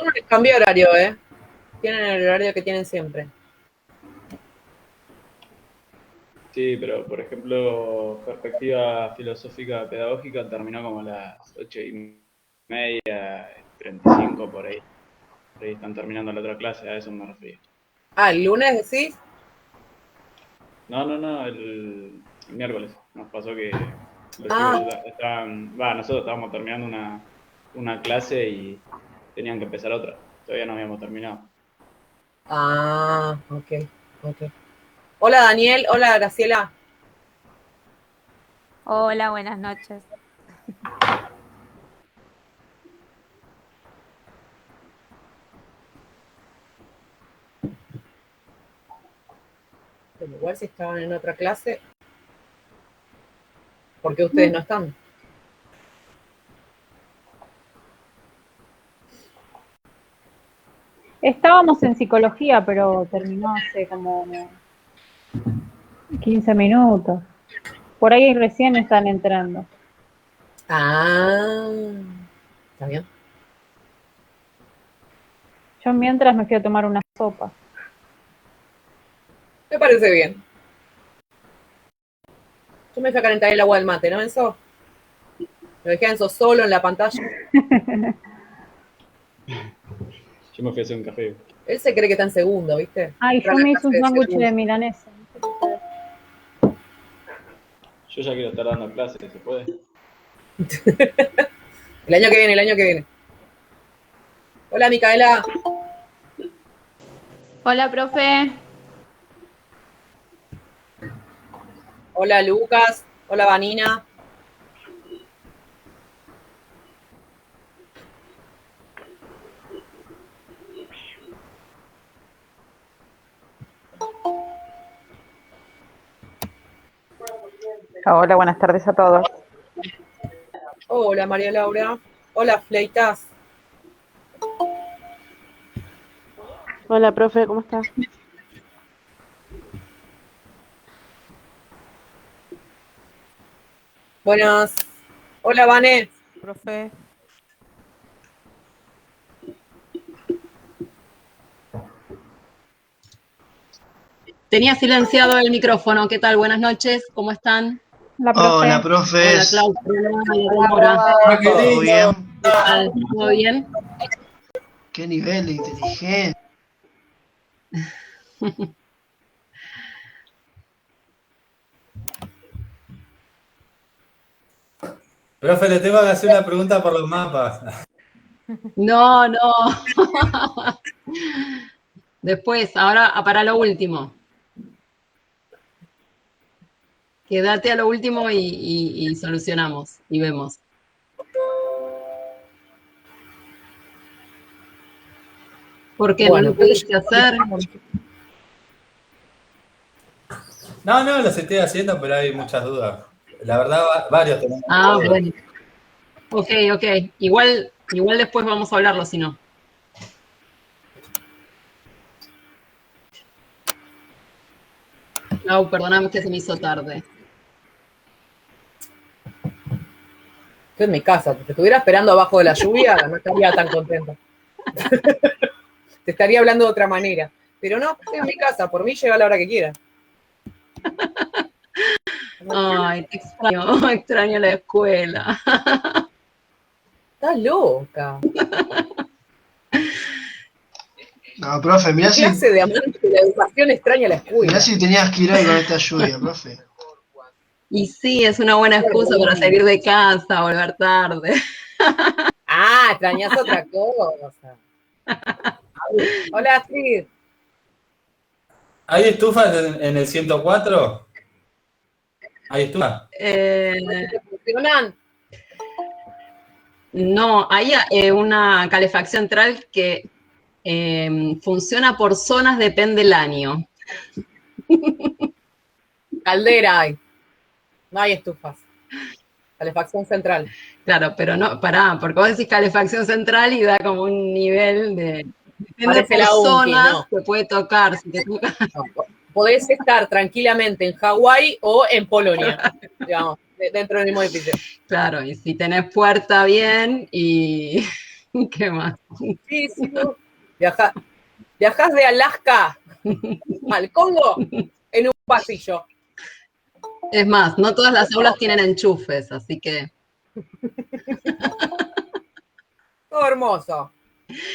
No les cambió horario, ¿eh? Tienen el horario que tienen siempre. Sí, pero por ejemplo, perspectiva filosófica pedagógica terminó como a las 8:30, 35 por ahí. Por ahí están terminando la otra clase, a eso me refiero. Ah, ¿el lunes decís? No, el miércoles nos pasó que los chicos Ah, ya estaban, nosotros estábamos terminando una clase y tenían que empezar otra. Todavía no habíamos terminado. ok, ok. Hola Daniel, hola Graciela. Hola, buenas noches. Pero igual si estaban en otra clase, ¿por qué ustedes no están? Estábamos en psicología, pero terminó hace como 15 minutos. Por ahí recién están entrando. Ah, está bien. Yo mientras me fui a tomar una sopa. Me parece bien. Yo me fui a calentar el agua del mate, ¿no, Enzo? Lo dejé a Enzo solo en la pantalla. Yo me fui a hacer un café. Él se cree que está en segundo, ¿viste? Ay, Entra yo a la me hice clase un de sándwich segundo. de milanesa. Yo ya quiero estar dando clases, ¿se puede? El año que viene, el año que viene. Hola, Micaela. Hola, profe. Hola, Lucas. Hola, Vanina. Hola, buenas tardes a todos. Hola, María Laura. Hola, Fleitas. Hola, profe, ¿cómo está? Buenas. Hola, Vané. Profe. Tenía silenciado el micrófono. ¿Qué tal? Buenas noches. ¿Cómo están? La Hola, profe. Hola, profes. Claudia. Hola, Mora. ¿Todo bien? ¿Qué tal? ¿Todo bien? ¿Qué nivel de inteligencia? Profe, le tengo que hacer una pregunta por los mapas. No, no. Después, ahora para lo último. Quédate a lo último y solucionamos y vemos. ¿Por qué no Bueno, lo creo que ya pudiste hacer? No, los estoy haciendo, pero hay muchas dudas. La verdad, varios tenemos Ah, dudas. bueno. Ok. Igual después vamos a hablarlo, si no. No, perdóname que se me hizo tarde. Estoy en mi casa. Si te estuviera esperando abajo de la lluvia, no estaría tan contenta. Te estaría hablando de otra manera. Pero no, estoy en mi casa. Por mí llega a la hora que quiera. Ay, te extraño, extraño la escuela. Estás loca. No, profe, ¿Qué clase de amante de la educación extraña la mirá escuela? si tenías que ir hoy con esta lluvia, profe. Y sí, es una buena excusa para salir de casa, volver tarde. Ah, extrañas otra cosa. Hola, Astrid. ¿Hay estufas en el 104? ¿Hay estufas? ¿Funcionan? No, hay una calefacción central que funciona por zonas, depende del año. Caldera hay. No hay estufas. Calefacción central. Claro, pero no, pará, porque vos decís calefacción central y da como un nivel de... Depende Parece por la UNKI, zonas, no. te puede tocar. Si te toca... No. Podés estar tranquilamente en Hawái o en Polonia, digamos, dentro del mismo edificio. Claro, y si tenés puerta bien y ¿Qué más? Sí, sí, no. Viajás de Alaska al Congo en un pasillo. Es más, no todas las aulas tienen enchufes, así que... Todo hermoso.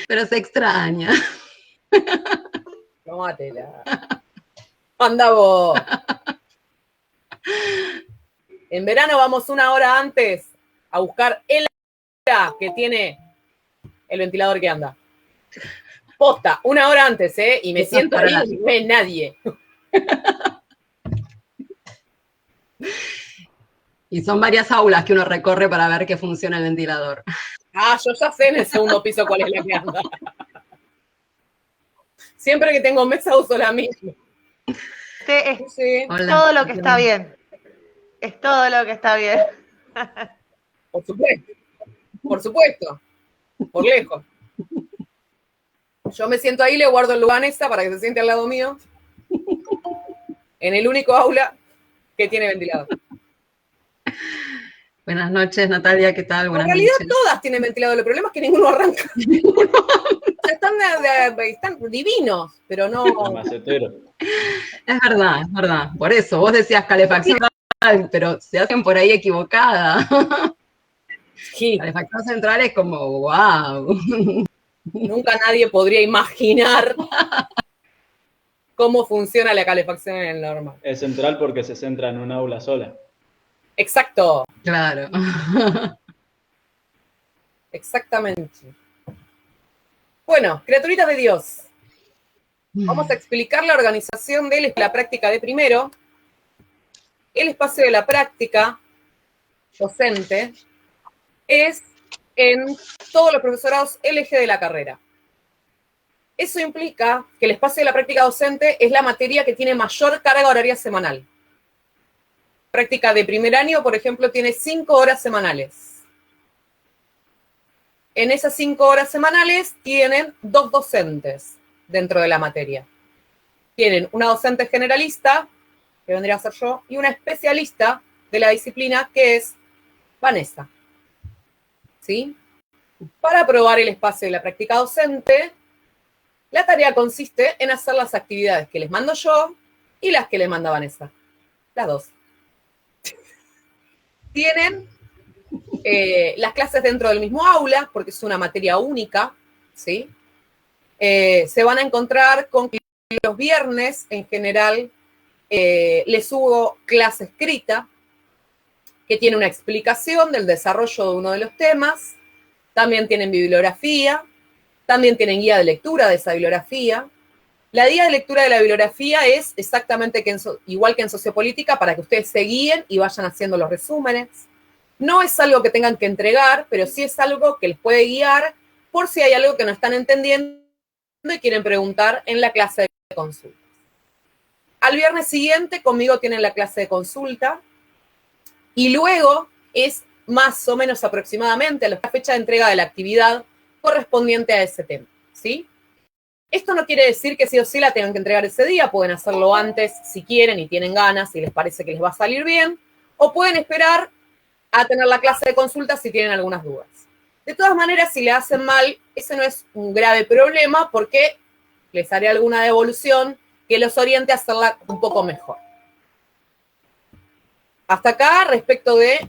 Pero se extraña. Tómatela. Anda vos. En verano vamos una hora antes a buscar el que tiene el ventilador que anda. Posta, una hora antes, ¿eh? Y me Eso siento es para ahí y no ve nadie. Y son varias aulas que uno recorre para ver que funciona el ventilador. Ah, yo ya sé en el segundo piso cuál es la que anda. Siempre que tengo mesa uso la misma. Es Sí, Hola. todo lo que está bien. Es todo lo que está bien. por supuesto. Por supuesto. Por lejos. Yo me siento ahí, le guardo el lugar a Vanessa para que se siente al lado mío. En el único aula que tiene ventilador. Buenas noches, Natalia, ¿qué tal? Buenas En realidad noches. todas tienen ventilador, el problema es que ninguno arranca. Están divinos, pero no. El macetero. Es verdad. Por eso, vos decías calefacción central, pero se hacen por ahí equivocada. Sí, Calefacción central es como, wow. nunca nadie podría imaginar cómo funciona la calefacción en el normal. Es central porque se centra en un aula sola. Exacto, Claro. exactamente. Bueno, criaturitas de Dios, vamos a explicar la organización de la práctica de primero. El espacio de la práctica docente es en todos los profesorados el eje de la carrera. Eso implica que el espacio de la práctica docente es la materia que tiene mayor carga horaria semanal. Práctica de primer año, por ejemplo, tiene 5 horas semanales. En esas 5 horas semanales tienen 2 docentes dentro de la materia. Tienen una docente generalista, que vendría a ser yo, y una especialista de la disciplina, que es Vanessa. ¿Sí? Para aprobar el espacio de la práctica docente, la tarea consiste en hacer las actividades que les mando yo y las que les manda Vanessa. Las dos. Tienen las clases dentro del mismo aula, porque es una materia única, ¿sí? Se van a encontrar con que los viernes, en general, les subo clase escrita, que tiene una explicación del desarrollo de uno de los temas. También tienen bibliografía, también tienen guía de lectura de esa bibliografía. La guía de lectura de la bibliografía es exactamente igual que en sociopolítica, para que ustedes se guíen y vayan haciendo los resúmenes. No es algo que tengan que entregar, pero sí es algo que les puede guiar por si hay algo que no están entendiendo y quieren preguntar en la clase de consultas. Al viernes siguiente conmigo tienen la clase de consulta y luego es más o menos aproximadamente la fecha de entrega de la actividad correspondiente a ese tema, ¿sí? Esto no quiere decir que sí o sí la tengan que entregar ese día, pueden hacerlo antes si quieren y tienen ganas, si les parece que les va a salir bien, o pueden esperar a tener la clase de consulta si tienen algunas dudas. De todas maneras, si le hacen mal, ese no es un grave problema porque les haré alguna devolución que los oriente a hacerla un poco mejor. Hasta acá respecto de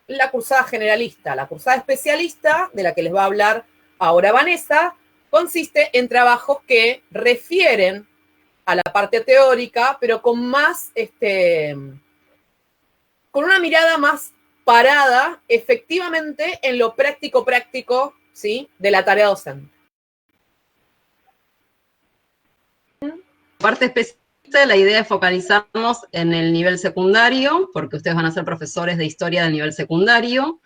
la cursada generalista. La cursada especialista, de la que les va a hablar ahora Vanessa, consiste en trabajos que refieren a la parte teórica, pero con más, con una mirada más parada, efectivamente, en lo práctico, ¿sí?, de la tarea docente. Parte específica, la idea es focalizarnos en el nivel secundario, porque ustedes van a ser profesores de historia del nivel secundario.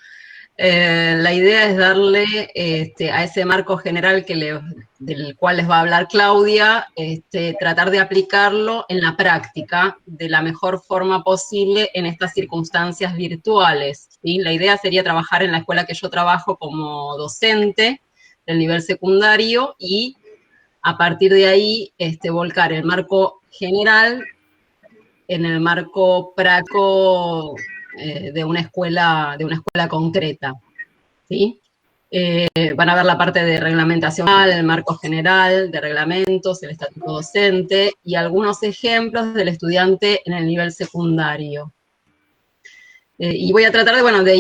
La idea es darle a ese marco general del cual les va a hablar Claudia, tratar de aplicarlo en la práctica de la mejor forma posible en estas circunstancias virtuales, ¿sí? La idea sería trabajar en la escuela que yo trabajo como docente del nivel secundario y a partir de ahí volcar el marco general en el marco práctico de una escuela concreta, ¿sí? Van a ver la parte de reglamentación, el marco general, de reglamentos, el estatuto docente y algunos ejemplos del estudiante en el nivel secundario. Y voy a tratar de, bueno, de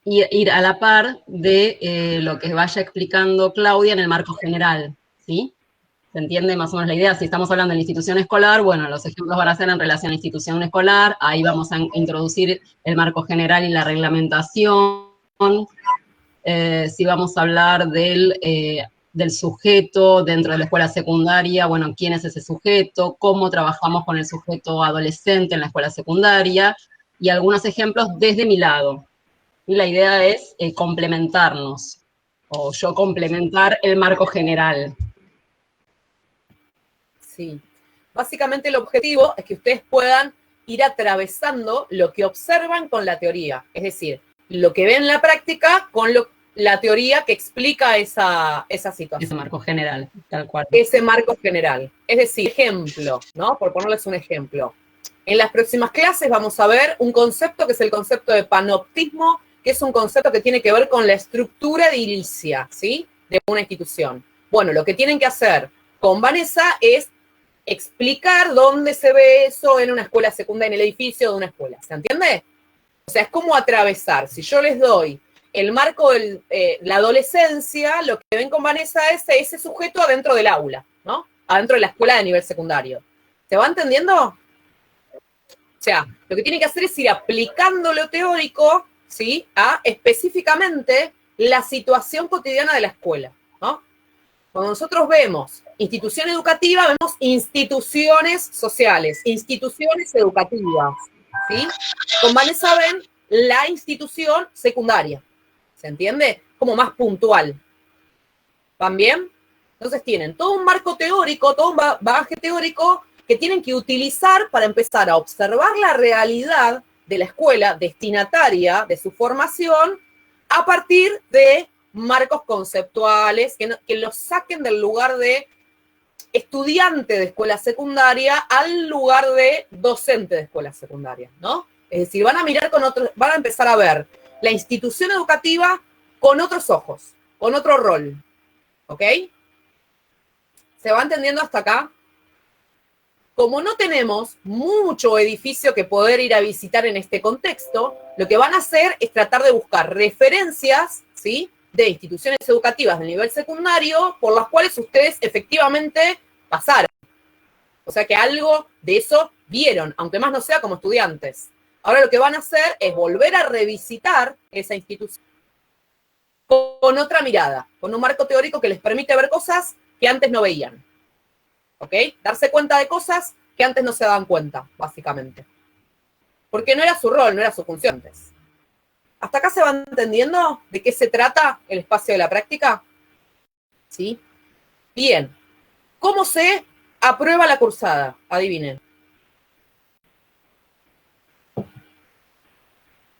ir a la par de lo que vaya explicando Claudia en el marco general, ¿sí? ¿Se entiende más o menos la idea? Si estamos hablando de la institución escolar, bueno, los ejemplos van a ser en relación a la institución escolar, ahí vamos a introducir el marco general y la reglamentación. Si vamos a hablar del sujeto dentro de la escuela secundaria, bueno, quién es ese sujeto, cómo trabajamos con el sujeto adolescente en la escuela secundaria, y algunos ejemplos desde mi lado. Y la idea es complementarnos, o yo complementar el marco general. Sí. Básicamente el objetivo es que ustedes puedan ir atravesando lo que observan con la teoría. Es decir, lo que ven en la práctica con la teoría que explica esa situación. Ese marco general, tal cual. Ese marco general. Es decir, ejemplo, ¿no? Por ponerles un ejemplo. En las próximas clases vamos a ver un concepto que es el concepto de panoptismo, que es un concepto que tiene que ver con la estructura edilicia, ¿sí? De una institución. Bueno, lo que tienen que hacer con Vanessa es explicar dónde se ve eso en una escuela secundaria, en el edificio de una escuela. ¿Se entiende? O sea, es como atravesar. Si yo les doy el marco de la adolescencia, lo que ven con Vanessa es ese sujeto adentro del aula, ¿no? Adentro de la escuela de nivel secundario. ¿Se va entendiendo? O sea, lo que tienen que hacer es ir aplicando lo teórico, ¿sí? A específicamente la situación cotidiana de la escuela, ¿no? Cuando nosotros vemos institución educativa, vemos instituciones sociales, instituciones educativas, ¿sí? Con Vanessa ven la institución secundaria, ¿se entiende? Como más puntual. ¿Van bien? Entonces tienen todo un marco teórico, todo un bagaje teórico que tienen que utilizar para empezar a observar la realidad de la escuela destinataria de su formación a partir de marcos conceptuales que los saquen del lugar de estudiante de escuela secundaria al lugar de docente de escuela secundaria, ¿no? Es decir, van a mirar van a empezar a ver la institución educativa con otros ojos, con otro rol, ¿ok? ¿Se va entendiendo hasta acá? Como no tenemos mucho edificio que poder ir a visitar en este contexto, lo que van a hacer es tratar de buscar referencias, ¿sí?, de instituciones educativas del nivel secundario por las cuales ustedes efectivamente pasaron. O sea que algo de eso vieron, aunque más no sea como estudiantes. Ahora lo que van a hacer es volver a revisitar esa institución con otra mirada, con un marco teórico que les permite ver cosas que antes no veían. ¿Ok? Darse cuenta de cosas que antes no se daban cuenta, básicamente. Porque no era su rol, no era su función antes. ¿Hasta acá se va entendiendo de qué se trata el espacio de la práctica? ¿Sí? Bien. ¿Cómo se aprueba la cursada? Adivinen.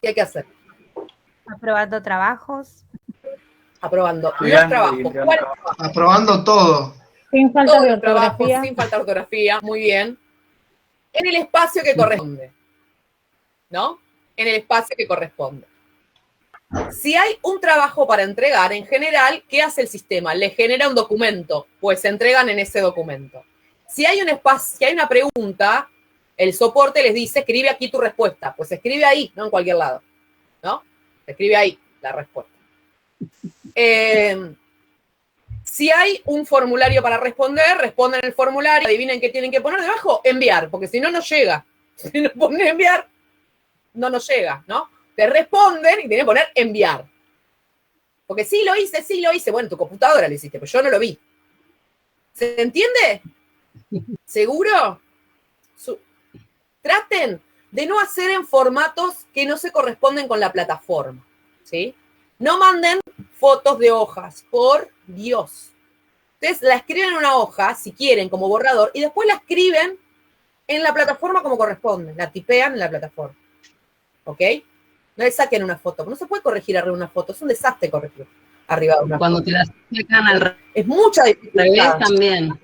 ¿Qué hay que hacer? Aprobando trabajos. Aprobando los trabajos. ¿Cuál? Aprobando todo. Sin falta Todos de los trabajos, ortografía. sin falta de ortografía. Muy bien. En el espacio que corresponde. ¿No? En el espacio que corresponde. Si hay un trabajo para entregar, en general, ¿qué hace el sistema? Le genera un documento, pues se entregan en ese documento. Si hay un espacio, si hay una pregunta, el soporte les dice, escribe aquí tu respuesta. Pues escribe ahí, no en cualquier lado, ¿no? Escribe ahí la respuesta. Si hay un formulario para responder, responden el formulario, adivinen qué tienen que poner debajo, enviar, porque si no, no llega. Si no ponen enviar, no nos llega, ¿no? Te responden y tienen que poner enviar. Porque sí lo hice. Bueno, tu computadora lo hiciste, pero yo no lo vi. ¿Se entiende? ¿Seguro? Traten de no hacer en formatos que no se corresponden con la plataforma, ¿sí? No manden fotos de hojas, por Dios. Ustedes la escriben en una hoja, si quieren, como borrador, y después la escriben en la plataforma como corresponde. La tipean en la plataforma. ¿Ok? No le saquen una foto. No se puede corregir arriba de una foto. Es un desastre corregir arriba de una Cuando foto. te la sacan al Es mucha revés dificultad. también.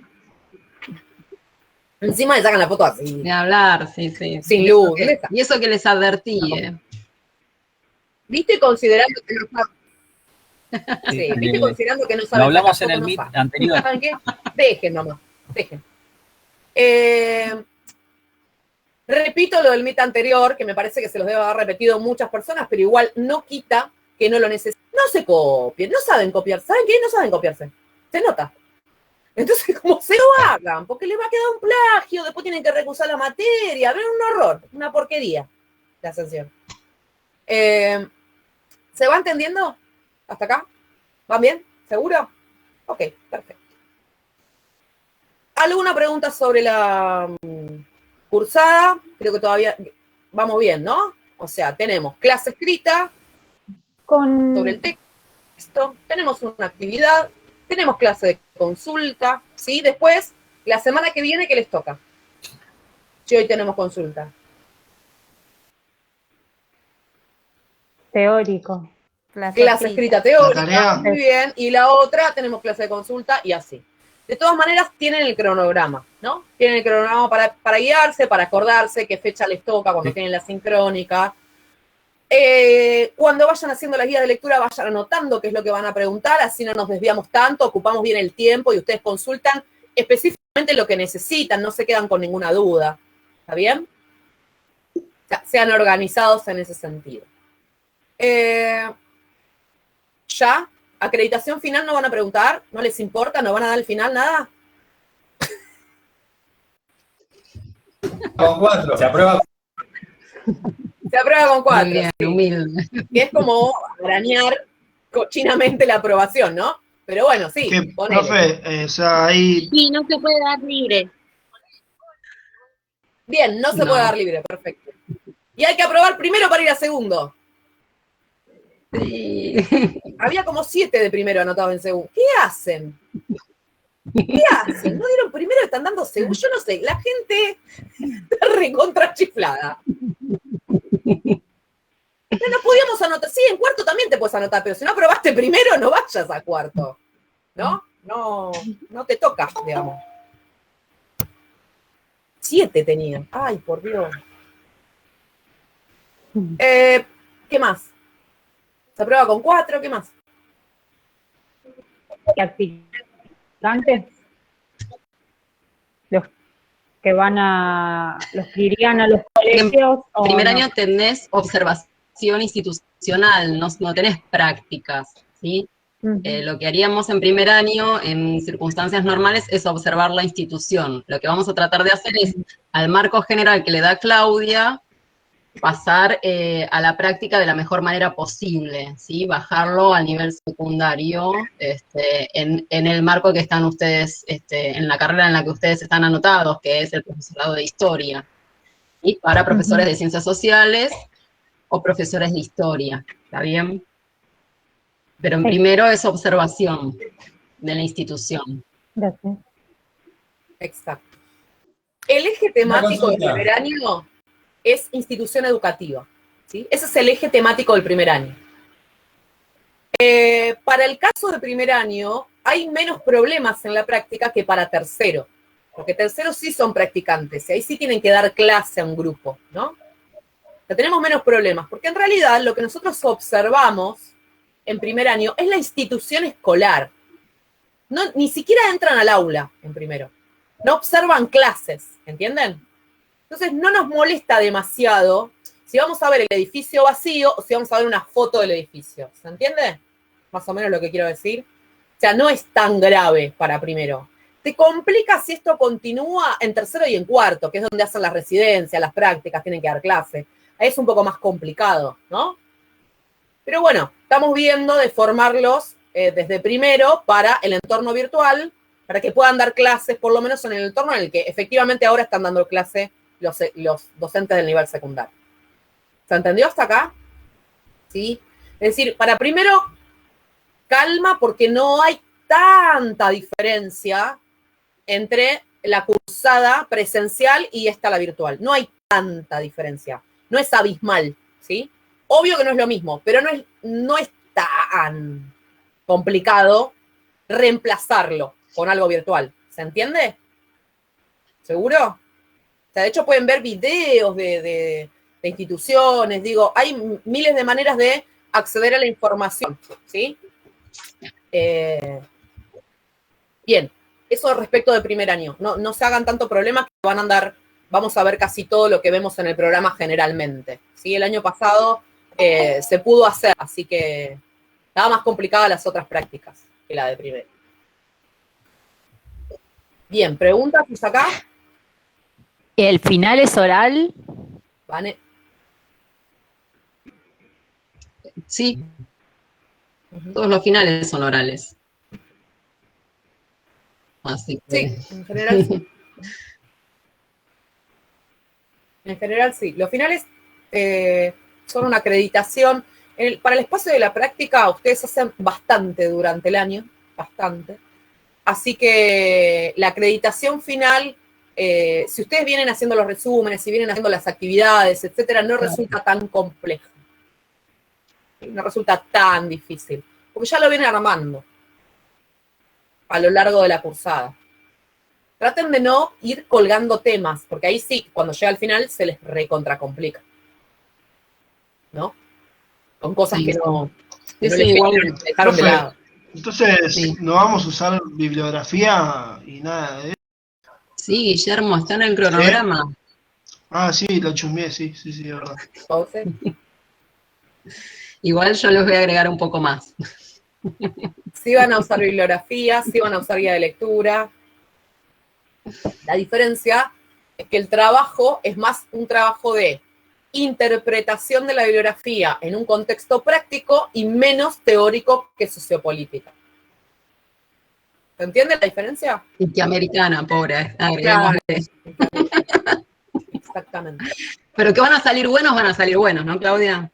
Encima le sacan la foto así. De hablar, sí, sí. Sin luz. Y eso que les advertí, ¿Viste considerando que no sabe? Sí, ¿viste considerando que no sabe? Lo hablamos tampoco en el no meet sabe. anterior. ¿Saben qué? Dejen nomás, dejen. Repito lo del meet anterior, que me parece que se los debe haber repetido muchas personas, pero igual no quita que no lo necesiten. No se copien, no saben copiar. ¿Saben qué? No saben copiarse. Se nota. Entonces, como se lo hagan, porque les va a quedar un plagio, después tienen que recusar la materia, ven un horror, una porquería la sanción. ¿Se va entendiendo? ¿Hasta acá? ¿Van bien? ¿Seguro? Ok, perfecto. ¿Alguna pregunta sobre la cursada? Creo que todavía vamos bien, ¿no? O sea, tenemos clase escrita sobre el texto, tenemos una actividad, tenemos clase de consulta, ¿sí? Después, la semana que viene, ¿qué les toca? Si hoy tenemos consulta. Teórico. Clase escrita teórica, La tarea. muy bien, y la otra tenemos clase de consulta y así. De todas maneras, tienen el cronograma, ¿no? Tienen el cronograma para guiarse, para acordarse qué fecha les toca cuando tienen la sincrónica. Cuando vayan haciendo las guías de lectura, vayan anotando qué es lo que van a preguntar, así no nos desviamos tanto, ocupamos bien el tiempo y ustedes consultan específicamente lo que necesitan, no se quedan con ninguna duda. ¿Está bien? O sea, sean organizados en ese sentido. ¿Ya? ¿Acreditación final no van a preguntar? ¿No les importa? ¿No van a dar al final nada? Con 4, se aprueba. Se aprueba con 4. Muy bien, sí. humilde. Que es como arañar cochinamente la aprobación, ¿no? Pero bueno, sí. Que, ponele. profe, o sea, ahí Sí, no se puede dar libre. Bien, no se No. puede dar libre, perfecto. Y hay que aprobar primero para ir a segundo. Sí. Había como 7 de primero anotados en segundo. ¿Qué hacen? ¿Qué hacen? ¿No dieron primero? ¿Están dando segundo? Yo no sé. La gente está recontra chiflada. No podíamos anotar. Sí, en cuarto también te puedes anotar, pero si no aprobaste primero, no vayas a cuarto. ¿No? No te toca, digamos. 7 tenían. Ay, por Dios. ¿Qué más? ¿Se aprueba con 4? ¿Qué más? Practicantes, los que los que irían a los colegios. En primer año tenés observación institucional, no tenés prácticas, ¿sí? Lo que haríamos en primer año, en circunstancias normales, es observar la institución. Lo que vamos a tratar de hacer es, al marco general que le da Claudia, pasar a la práctica de la mejor manera posible, ¿sí? Bajarlo al nivel secundario, en el marco que están ustedes, en la carrera en la que ustedes están anotados, que es el profesorado de historia, y para profesores de ciencias sociales o profesores de historia, ¿está bien? Pero en primero es observación de la institución. Gracias. Exacto. El eje temático del consulta. primer año es institución educativa, ¿sí? Ese es el eje temático del primer año. Para el caso de primer año, hay menos problemas en la práctica que para tercero, porque terceros sí son practicantes, y ahí sí tienen que dar clase a un grupo, ¿no? O sea, tenemos menos problemas, porque en realidad lo que nosotros observamos en primer año es la institución escolar. No, ni siquiera entran al aula en primero. No observan clases, ¿entienden? Entonces no nos molesta demasiado si vamos a ver el edificio vacío o si vamos a ver una foto del edificio. ¿Se entiende? Más o menos lo que quiero decir. O sea, no es tan grave para primero. Te complica si esto continúa en tercero y en cuarto, que es donde hacen las residencias, las prácticas, tienen que dar clase. Ahí es un poco más complicado, ¿no? Pero bueno, estamos viendo de formarlos desde primero para el entorno virtual, para que puedan dar clases, por lo menos en el entorno en el que efectivamente ahora están dando clase los docentes del nivel secundario. ¿Se entendió hasta acá? ¿Sí? Es decir, para primero, calma, porque no hay tanta diferencia entre la cursada presencial y esta, la virtual. No hay tanta diferencia. No es abismal, ¿sí? Obvio que no es lo mismo, pero no es tan complicado reemplazarlo con algo virtual. ¿Se entiende? ¿Seguro? O sea, de hecho pueden ver videos de instituciones, digo, hay miles de maneras de acceder a la información, ¿sí? Bien, eso respecto de primer año. No se hagan tanto problemas que van a andar, vamos a ver casi todo lo que vemos en el programa generalmente, ¿sí? El año pasado se pudo hacer, así que estaba más complicada las otras prácticas que la de primero. Bien, ¿preguntas pues acá? ¿El final es oral? Vane. Sí, todos los finales son orales. Así que... Sí, en general sí. En general sí. Los finales son una acreditación. Para el espacio de la práctica, ustedes hacen bastante durante el año, bastante. Así que la acreditación final, si ustedes vienen haciendo los resúmenes, si vienen haciendo las actividades, etcétera, no resulta tan compleja. No resulta tan difícil, porque ya lo vienen armando a lo largo de la cursada. Traten de no ir colgando temas, porque ahí sí, cuando llega al final, se les recontracomplica. ¿No? Con cosas que no, que no les dejaron de lado. Entonces, ¿no vamos a usar bibliografía y nada de eso? Sí, Guillermo, está en el cronograma. Ah, sí, lo chusmeé, sí, es verdad. Igual yo les voy a agregar un poco más. Sí van a usar bibliografía, sí van a usar guía de lectura. La diferencia es que el trabajo es más un trabajo de interpretación de la bibliografía en un contexto práctico y menos teórico que sociopolítica. ¿Se entiende la diferencia? Y que americana, pobre, agreguémosle. Exactamente. Pero que van a salir buenos, ¿no, Claudia?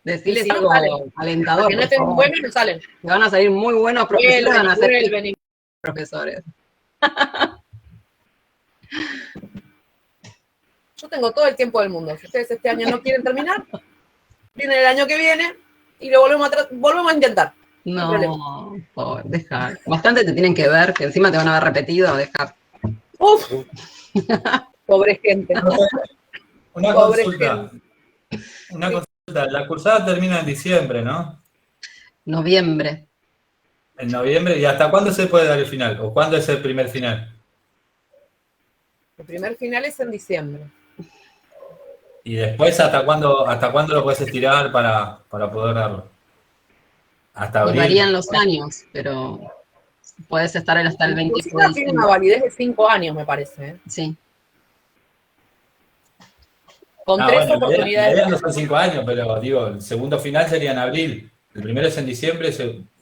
Decirles si no algo salen, alentador, que no estén buenos, no salen. Que van a salir muy buenos profesores, van a ser profesores. Yo tengo todo el tiempo del mundo. Si ustedes este año no quieren terminar, viene el año que viene y lo volvemos a intentar. No, pobre, deja. Bastante te tienen que ver, que encima te van a ver repetido, deja. Uf. Pobre gente. Una Pobre consulta. gente. Una consulta. La cursada termina en diciembre, ¿no? Noviembre. En noviembre. ¿Y hasta cuándo se puede dar el final? ¿O cuándo es el primer final? El primer final es en diciembre. ¿Y después hasta cuándo lo puedes estirar para poder darlo? Hasta abril. Y varían los años, pero puedes estar hasta el 25 de diciembre. Tiene una validez de 5 años, me parece. Sí. Con 3 oportunidades. La idea no son 5 años, pero digo, el segundo final sería en abril. El primero es en diciembre,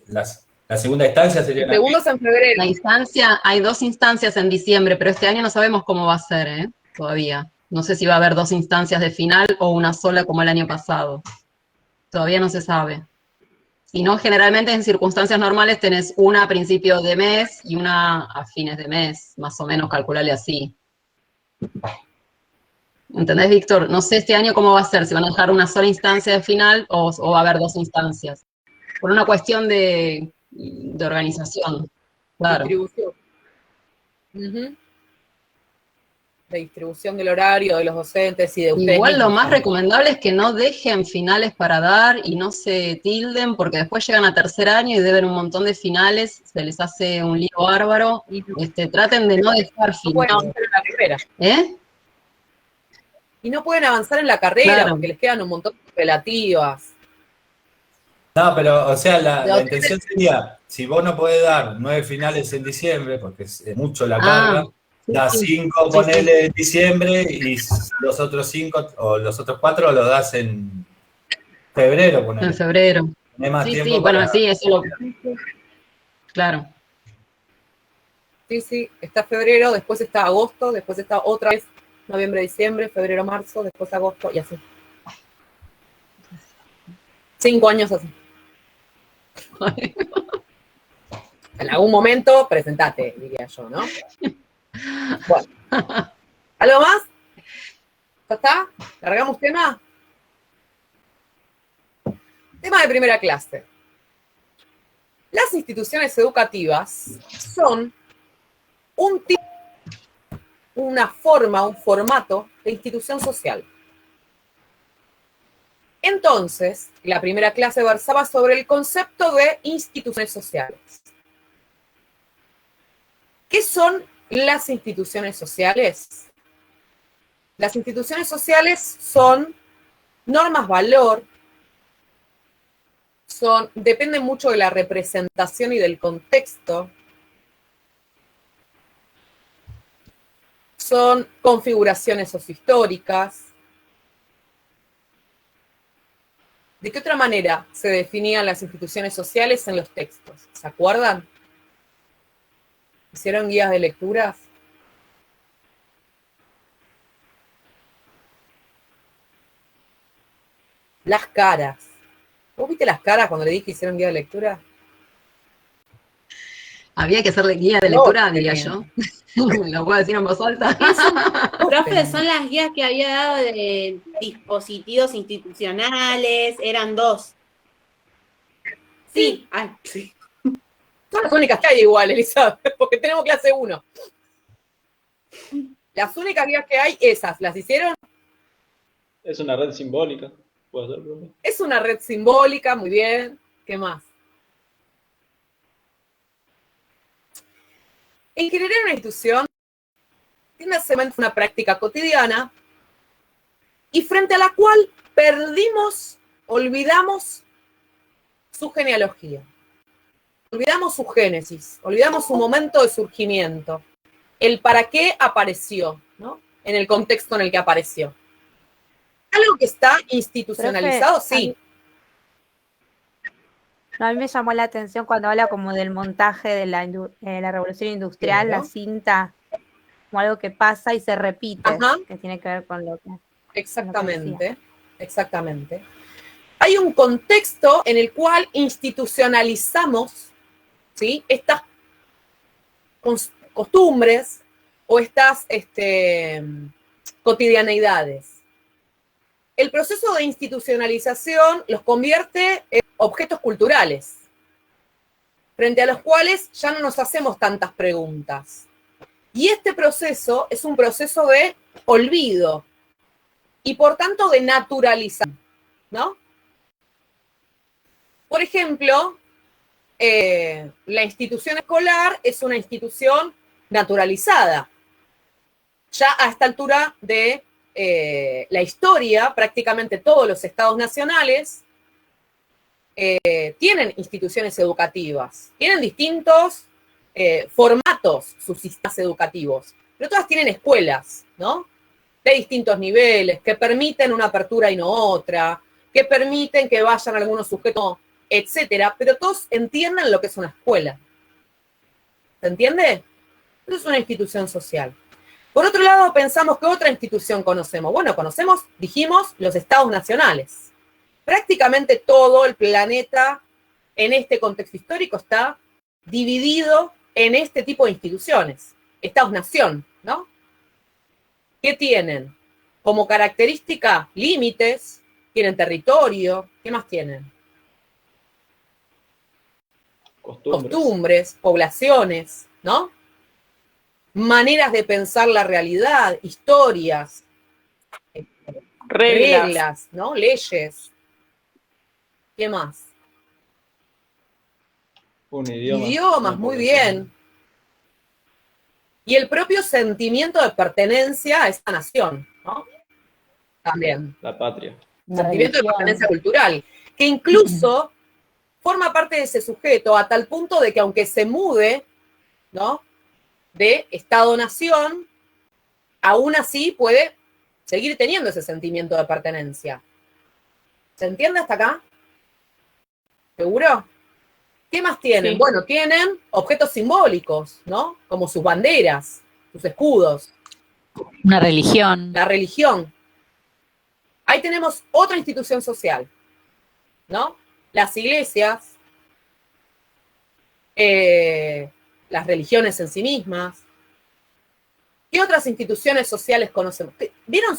la segunda instancia sería en abril. El segundo es en febrero. La instancia, hay 2 instancias en diciembre, pero este año no sabemos cómo va a ser, todavía. No sé si va a haber 2 instancias de final o una sola como el año pasado. Todavía no se sabe. Si no, generalmente en circunstancias normales tenés una a principio de mes y una a fines de mes, más o menos, calculale así. ¿Entendés, Víctor? No sé este año cómo va a ser, si van a dejar una sola instancia de final o va a haber 2 instancias. Por una cuestión de organización, claro. Distribución. De distribución del horario de los docentes y de ustedes. Igual lo más recomendable es que no dejen finales para dar y no se tilden, porque después llegan a tercer año y deben un montón de finales, se les hace un lío bárbaro. Traten de no dejar finales. No pueden avanzar en la carrera. Y no pueden avanzar en la carrera, claro, porque les quedan un montón de relativas. No, pero, o sea, la intención sería, si vos no podés dar 9 finales en diciembre, porque es mucho la carga, das 5, ponele en diciembre, y los otros 5 o los otros 4 los das en febrero, ponele. En febrero. Tenés más tiempo sí, bueno, sí, eso lo... Claro. Sí, está febrero, después está agosto, después está otra vez noviembre, diciembre, febrero, marzo, después agosto, y así. 5 años así. En algún momento, presentate, diría yo, ¿no? Bueno. ¿Algo más? ¿Ya está? ¿Largamos tema? Tema de primera clase. Las instituciones educativas son un tipo, una forma, un formato de institución social. Entonces, la primera clase versaba sobre el concepto de instituciones sociales. ¿Qué son las instituciones sociales? Las instituciones sociales son normas valor, dependen mucho de la representación y del contexto, son configuraciones sociohistóricas. ¿De qué otra manera se definían las instituciones sociales en los textos? ¿Se acuerdan? ¿Hicieron guías de lecturas? Las caras. ¿Vos viste las caras cuando le dije que hicieron guía de lectura? Había que hacerle guía de lectura, diría yo. ¿Lo puedo decir en voz alta? Profe, son las guías que había dado de dispositivos institucionales, eran 2. Sí. Ay, sí. Son las únicas que hay igual, Elizabeth, porque tenemos clase 1. Las únicas guías que hay, esas, ¿las hicieron? Es una red simbólica. ¿Puede ser, profe? Es una red simbólica, muy bien. ¿Qué más? En general, una institución tiene a ser una práctica cotidiana y frente a la cual olvidamos su genealogía, olvidamos su génesis, olvidamos su momento de surgimiento, el para qué apareció, ¿no? En el contexto en el que apareció. Algo que está institucionalizado, Profe, sí. A mí me llamó la atención cuando habla como del montaje de la revolución industrial, Claro. la cinta, como algo que pasa y se repite, Ajá. que tiene que ver con lo que... Exactamente, exactamente. Hay un contexto en el cual institucionalizamos, ¿sí?, estas costumbres o estas cotidianeidades. El proceso de institucionalización los convierte en objetos culturales, frente a los cuales ya no nos hacemos tantas preguntas. Y este proceso es un proceso de olvido y por tanto de naturalización, ¿no? Por ejemplo, la institución escolar es una institución naturalizada. Ya a esta altura de la historia, prácticamente todos los estados nacionales tienen instituciones educativas, tienen distintos formatos sus sistemas educativos, pero todas tienen escuelas, ¿no? De distintos niveles, que permiten una apertura y no otra, que permiten que vayan algunos sujetos, etcétera, pero todos entienden lo que es una escuela. ¿Se entiende? Eso es una institución social. Por otro lado, pensamos que otra institución conocemos. Bueno, conocemos, dijimos, los estados nacionales. Prácticamente todo el planeta en este contexto histórico está dividido en este tipo de instituciones. Estados-nación, ¿no? ¿Qué tienen? Como característica, límites, tienen territorio, ¿qué más tienen? Costumbres, poblaciones, ¿no? Maneras de pensar la realidad, historias, reglas, ¿no? Leyes. ¿Qué más? Un idioma. Idiomas, muy bien. Y el propio sentimiento de pertenencia a esa nación, ¿no? También. La patria. Sentimiento de pertenencia cultural, que incluso forma parte de ese sujeto a tal punto de que aunque se mude, ¿no?, de Estado-nación, aún así puede seguir teniendo ese sentimiento de pertenencia. ¿Se entiende hasta acá? ¿Seguro? ¿Qué más tienen? Sí. Bueno, tienen objetos simbólicos, ¿no? Como sus banderas, sus escudos. Una religión. La religión. Ahí tenemos otra institución social, ¿no? Las iglesias, las religiones en sí mismas. ¿Qué otras instituciones sociales conocemos? ¿Vieron?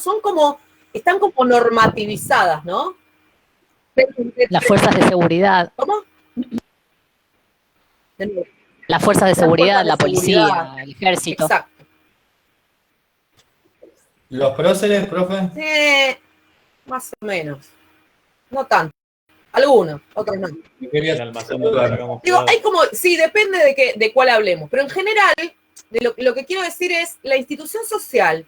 Están como normativizadas, ¿no? Las fuerzas de seguridad. ¿Cómo? Las fuerzas de seguridad, la policía, seguridad. el ejército. Exacto. ¿Los próceres, profe? Más o menos. no tanto. Algunos, otros no. El almacén donde sacamos Digo, cuidado. hay como, sí, depende de cuál hablemos, pero en general, lo que quiero decir es, la institución social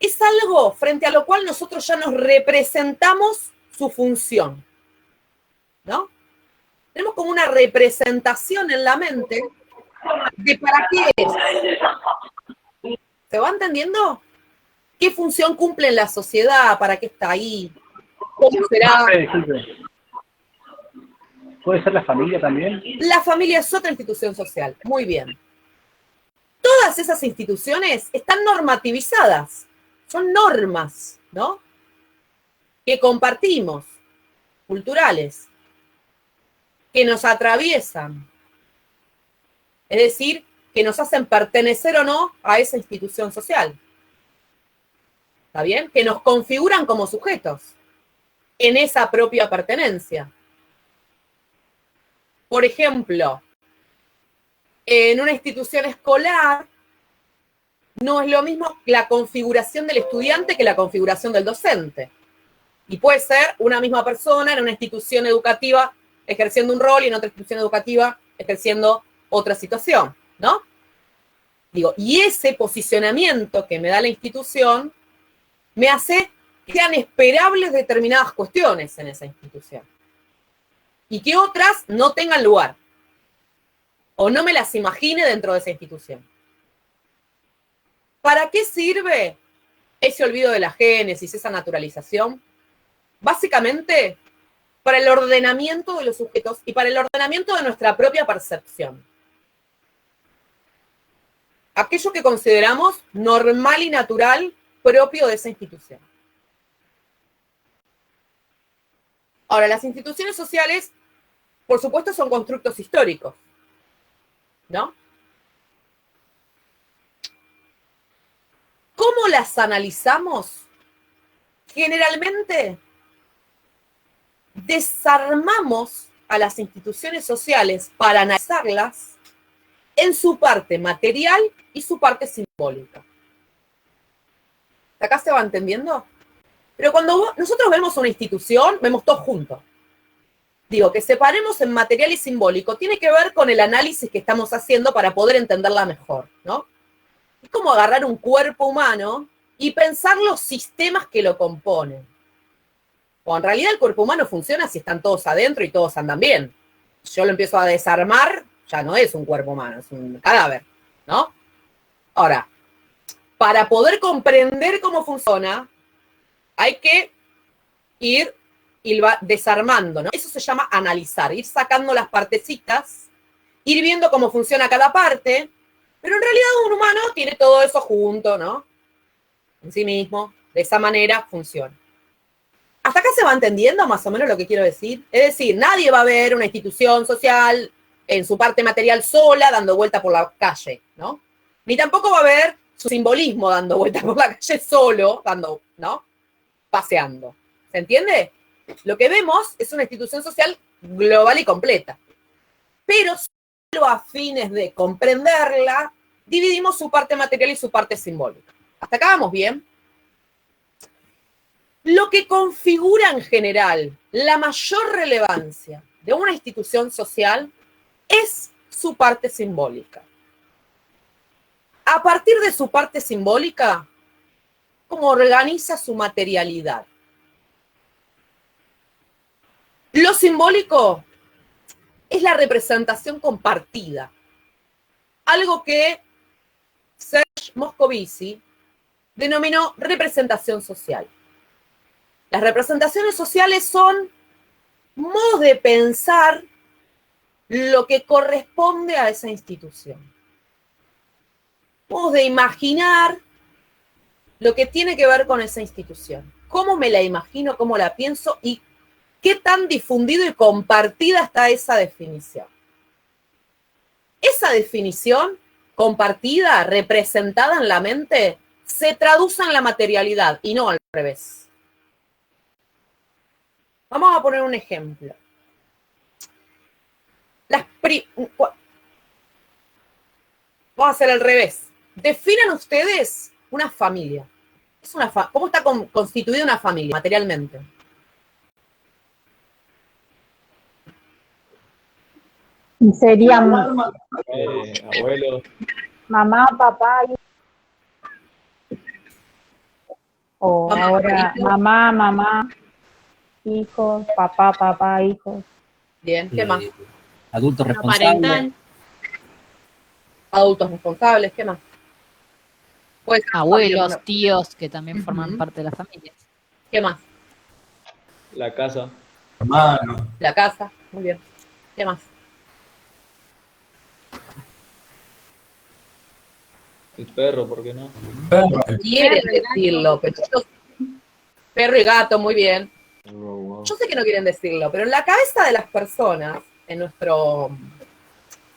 es algo frente a lo cual nosotros ya nos representamos su función, ¿no? Tenemos como una representación en la mente de para qué es. ¿Se va entendiendo? ¿Qué función cumple en la sociedad? ¿Para qué está ahí? ¿Cómo será? ¿Puede ser la familia también? La familia es otra institución social. Muy bien. Todas esas instituciones están normativizadas. Son normas, ¿no? Que compartimos, culturales, que nos atraviesan. Es decir, que nos hacen pertenecer o no a esa institución social. ¿Está bien? Que nos configuran como sujetos en esa propia pertenencia. Por ejemplo, en una institución escolar no es lo mismo la configuración del estudiante que la configuración del docente. Y puede ser una misma persona en una institución educativa ejerciendo un rol y en otra institución educativa ejerciendo otra situación, ¿no? Digo, y ese posicionamiento que me da la institución me hace que sean esperables determinadas cuestiones en esa institución. Y que otras no tengan lugar. O no me las imagine dentro de esa institución. ¿Para qué sirve ese olvido de la génesis, esa naturalización? Básicamente, para el ordenamiento de los sujetos y para el ordenamiento de nuestra propia percepción. Aquello que consideramos normal y natural propio de esa institución. Ahora, las instituciones sociales, por supuesto, son constructos históricos, ¿no? ¿Cómo las analizamos? Generalmente desarmamos a las instituciones sociales para analizarlas en su parte material y su parte simbólica. ¿Acá se va entendiendo? Pero cuando nosotros vemos una institución, vemos todo junto. Digo, que separemos en material y simbólico tiene que ver con el análisis que estamos haciendo para poder entenderla mejor, ¿no? Es como agarrar un cuerpo humano y pensar los sistemas que lo componen. O en realidad el cuerpo humano funciona si están todos adentro y todos andan bien. Si yo lo empiezo a desarmar, ya no es un cuerpo humano, es un cadáver, ¿no? Ahora, para poder comprender cómo funciona, hay que ir desarmando, ¿no? Eso se llama analizar, ir sacando las partecitas, ir viendo cómo funciona cada parte, pero en realidad un humano tiene todo eso junto, ¿no? En sí mismo, de esa manera funciona. ¿Hasta acá se va entendiendo más o menos lo que quiero decir? Es decir, nadie va a ver una institución social en su parte material sola dando vuelta por la calle, ¿no? Ni tampoco va a ver su simbolismo dando vuelta por la calle solo, ¿no? Paseando. ¿Se entiende? Lo que vemos es una institución social global y completa. Pero solo a fines de comprenderla, dividimos su parte material y su parte simbólica. ¿Hasta acá vamos bien? Lo que configura en general la mayor relevancia de una institución social es su parte simbólica. A partir de su parte simbólica, ¿cómo organiza su materialidad? Lo simbólico es la representación compartida, algo que Serge Moscovici denominó representación social. Las representaciones sociales son modos de pensar lo que corresponde a esa institución. Modos de imaginar lo que tiene que ver con esa institución. ¿Cómo me la imagino, cómo la pienso y qué tan difundido y compartida está esa definición? Esa definición compartida, representada en la mente, se traduce en la materialidad y no al revés. Vamos a poner un ejemplo. Vamos a hacer al revés. Definan ustedes una familia. ¿Cómo está constituida una familia materialmente? Serían Abuelos. mamá, papá, o Mamá, ahora hijo. mamá, hijos, papá, hijos. Bien, ¿qué más? Adultos No responsables. parental. Adultos responsables, ¿qué más? Puede ser Abuelos, familia, tíos, que también forman Ujú. parte de la familia. ¿Qué más? La casa. Hermano. La casa, muy bien. ¿Qué más? El perro, ¿por qué no? Perro. Quieren decirlo, pero perro y gato, muy bien. Yo sé que no quieren decirlo, pero en la cabeza de las personas,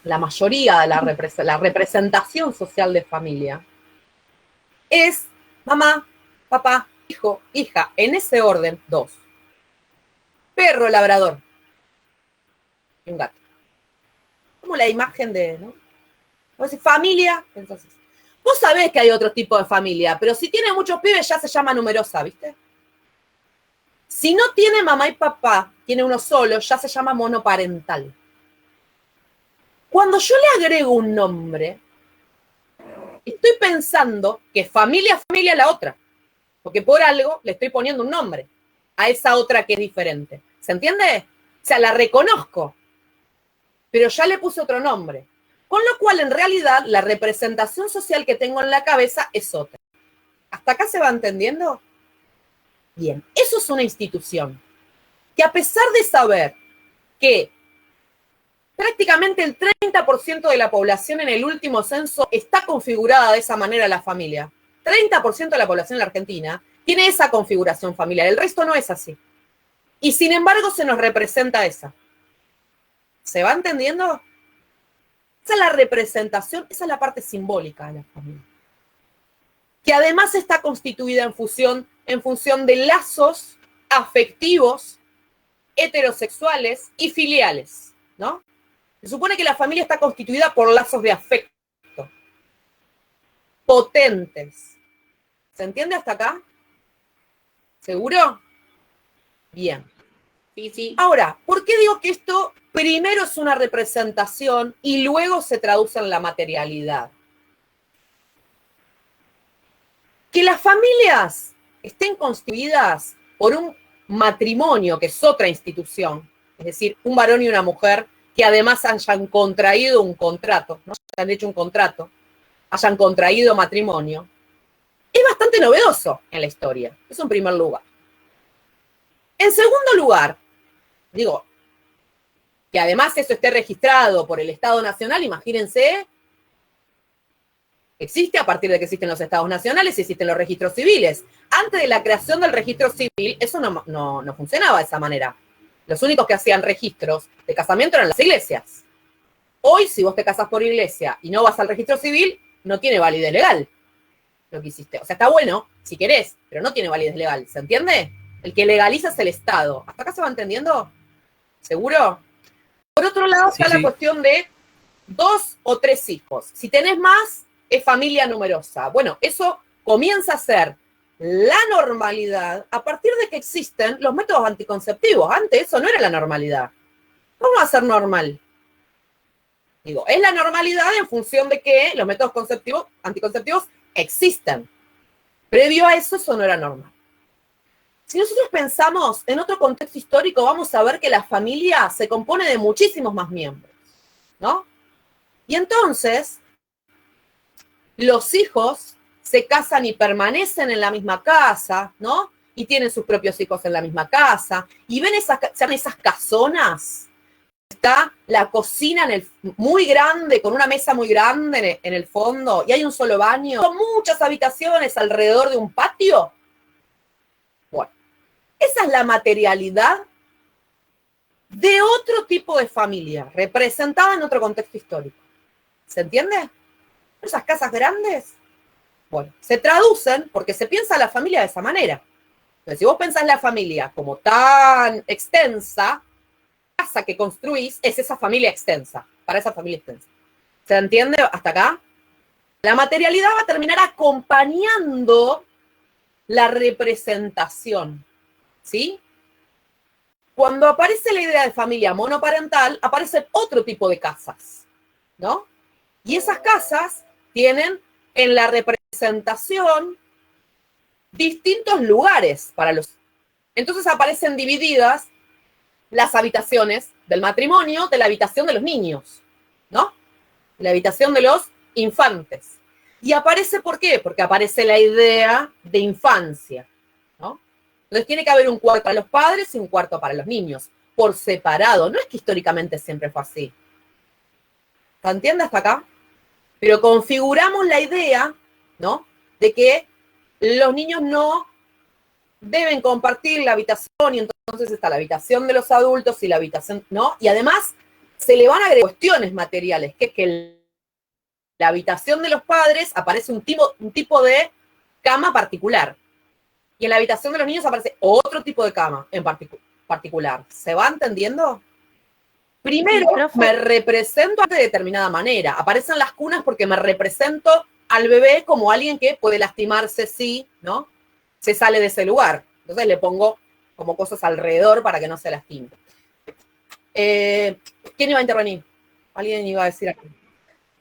la mayoría de la representación social de familia, es mamá, papá, hijo, hija, en ese orden, 2. Perro, labrador y un gato. Como la imagen de, ¿no? Vos decís, familia, entonces. Vos sabés que hay otro tipo de familia, pero si tiene muchos pibes ya se llama numerosa, ¿viste? Si no tiene mamá y papá, tiene uno solo, ya se llama monoparental. Cuando yo le agrego un nombre, estoy pensando que familia es la otra, porque por algo le estoy poniendo un nombre a esa otra que es diferente. ¿Se entiende? O sea, la reconozco, pero ya le puse otro nombre. Con lo cual, en realidad, la representación social que tengo en la cabeza es otra. ¿Hasta acá se va entendiendo? Bien, eso es una institución que a pesar de saber que prácticamente el 30% de la población en el último censo está configurada de esa manera la familia. 30% de la población en la Argentina tiene esa configuración familiar, el resto no es así. Y sin embargo se nos representa esa. ¿Se va entendiendo? Esa es la representación, esa es la parte simbólica de la familia. Que además está constituida en función de lazos afectivos, heterosexuales y filiales, ¿no? Se supone que la familia está constituida por lazos de afecto potentes. ¿Se entiende hasta acá? ¿Seguro? Bien. Sí. Ahora, ¿por qué digo que esto primero es una representación y luego se traduce en la materialidad? Que las familias estén constituidas por un matrimonio, que es otra institución, es decir, un varón y una mujer, que además hayan contraído un contrato, ¿no? Hayan hecho un contrato, hayan contraído matrimonio, es bastante novedoso en la historia. Eso en primer lugar. En segundo lugar, digo, que además eso esté registrado por el Estado Nacional, imagínense, existe a partir de que existen los estados nacionales y existen los registros civiles. Antes de la creación del registro civil, eso no funcionaba de esa manera. Los únicos que hacían registros de casamiento eran las iglesias. Hoy, si vos te casás por iglesia y no vas al registro civil, no tiene validez legal lo que hiciste. O sea, está bueno si querés, pero no tiene validez legal. ¿Se entiende? El que legaliza es el Estado. ¿Hasta acá se va entendiendo? ¿Seguro? Por otro lado, está la cuestión de 2 o 3 hijos. Si tenés más, es familia numerosa. Bueno, eso comienza a ser la normalidad a partir de que existen los métodos anticonceptivos. Antes eso no era la normalidad. ¿Cómo va a ser normal? Digo, es la normalidad en función de que los métodos anticonceptivos existen. Previo a eso, eso no era normal. Si nosotros pensamos en otro contexto histórico, vamos a ver que la familia se compone de muchísimos más miembros, ¿no? Y entonces, los hijos se casan y permanecen en la misma casa, ¿no? Y tienen sus propios hijos en la misma casa. Y ven esas casonas. Está la cocina muy grande, con una mesa muy grande en el fondo, y hay un solo baño, con muchas habitaciones alrededor de un patio. Bueno, esa es la materialidad de otro tipo de familia, representada en otro contexto histórico. ¿Se entiende? Esas casas grandes, bueno, se traducen porque se piensa la familia de esa manera. Entonces, si vos pensás la familia como tan extensa, la casa que construís es esa familia extensa, para esa familia extensa. ¿Se entiende hasta acá? La materialidad va a terminar acompañando la representación, ¿sí? Cuando aparece la idea de familia monoparental, aparecen otro tipo de casas, ¿no? Y esas casas tienen en la representación distintos lugares para los... Entonces aparecen divididas las habitaciones del matrimonio de la habitación de los niños, ¿no? La habitación de los infantes. Y aparece, ¿por qué? Porque aparece la idea de infancia, ¿no? Entonces tiene que haber un cuarto para los padres y un cuarto para los niños, por separado. No es que históricamente siempre fue así. ¿Se entiende hasta acá? Pero configuramos la idea, ¿no? De que los niños no deben compartir la habitación y entonces está la habitación de los adultos y la habitación, ¿no? Y además se le van a agregar cuestiones materiales, que es que la habitación de los padres aparece un tipo de cama particular. Y en la habitación de los niños aparece otro tipo de cama en particular. ¿Se va entendiendo? Primero, me represento de determinada manera. Aparecen las cunas porque me represento al bebé como alguien que puede lastimarse si, ¿no? Se sale de ese lugar. Entonces le pongo como cosas alrededor para que no se lastime. ¿Quién iba a intervenir? ¿Alguien iba a decir algo?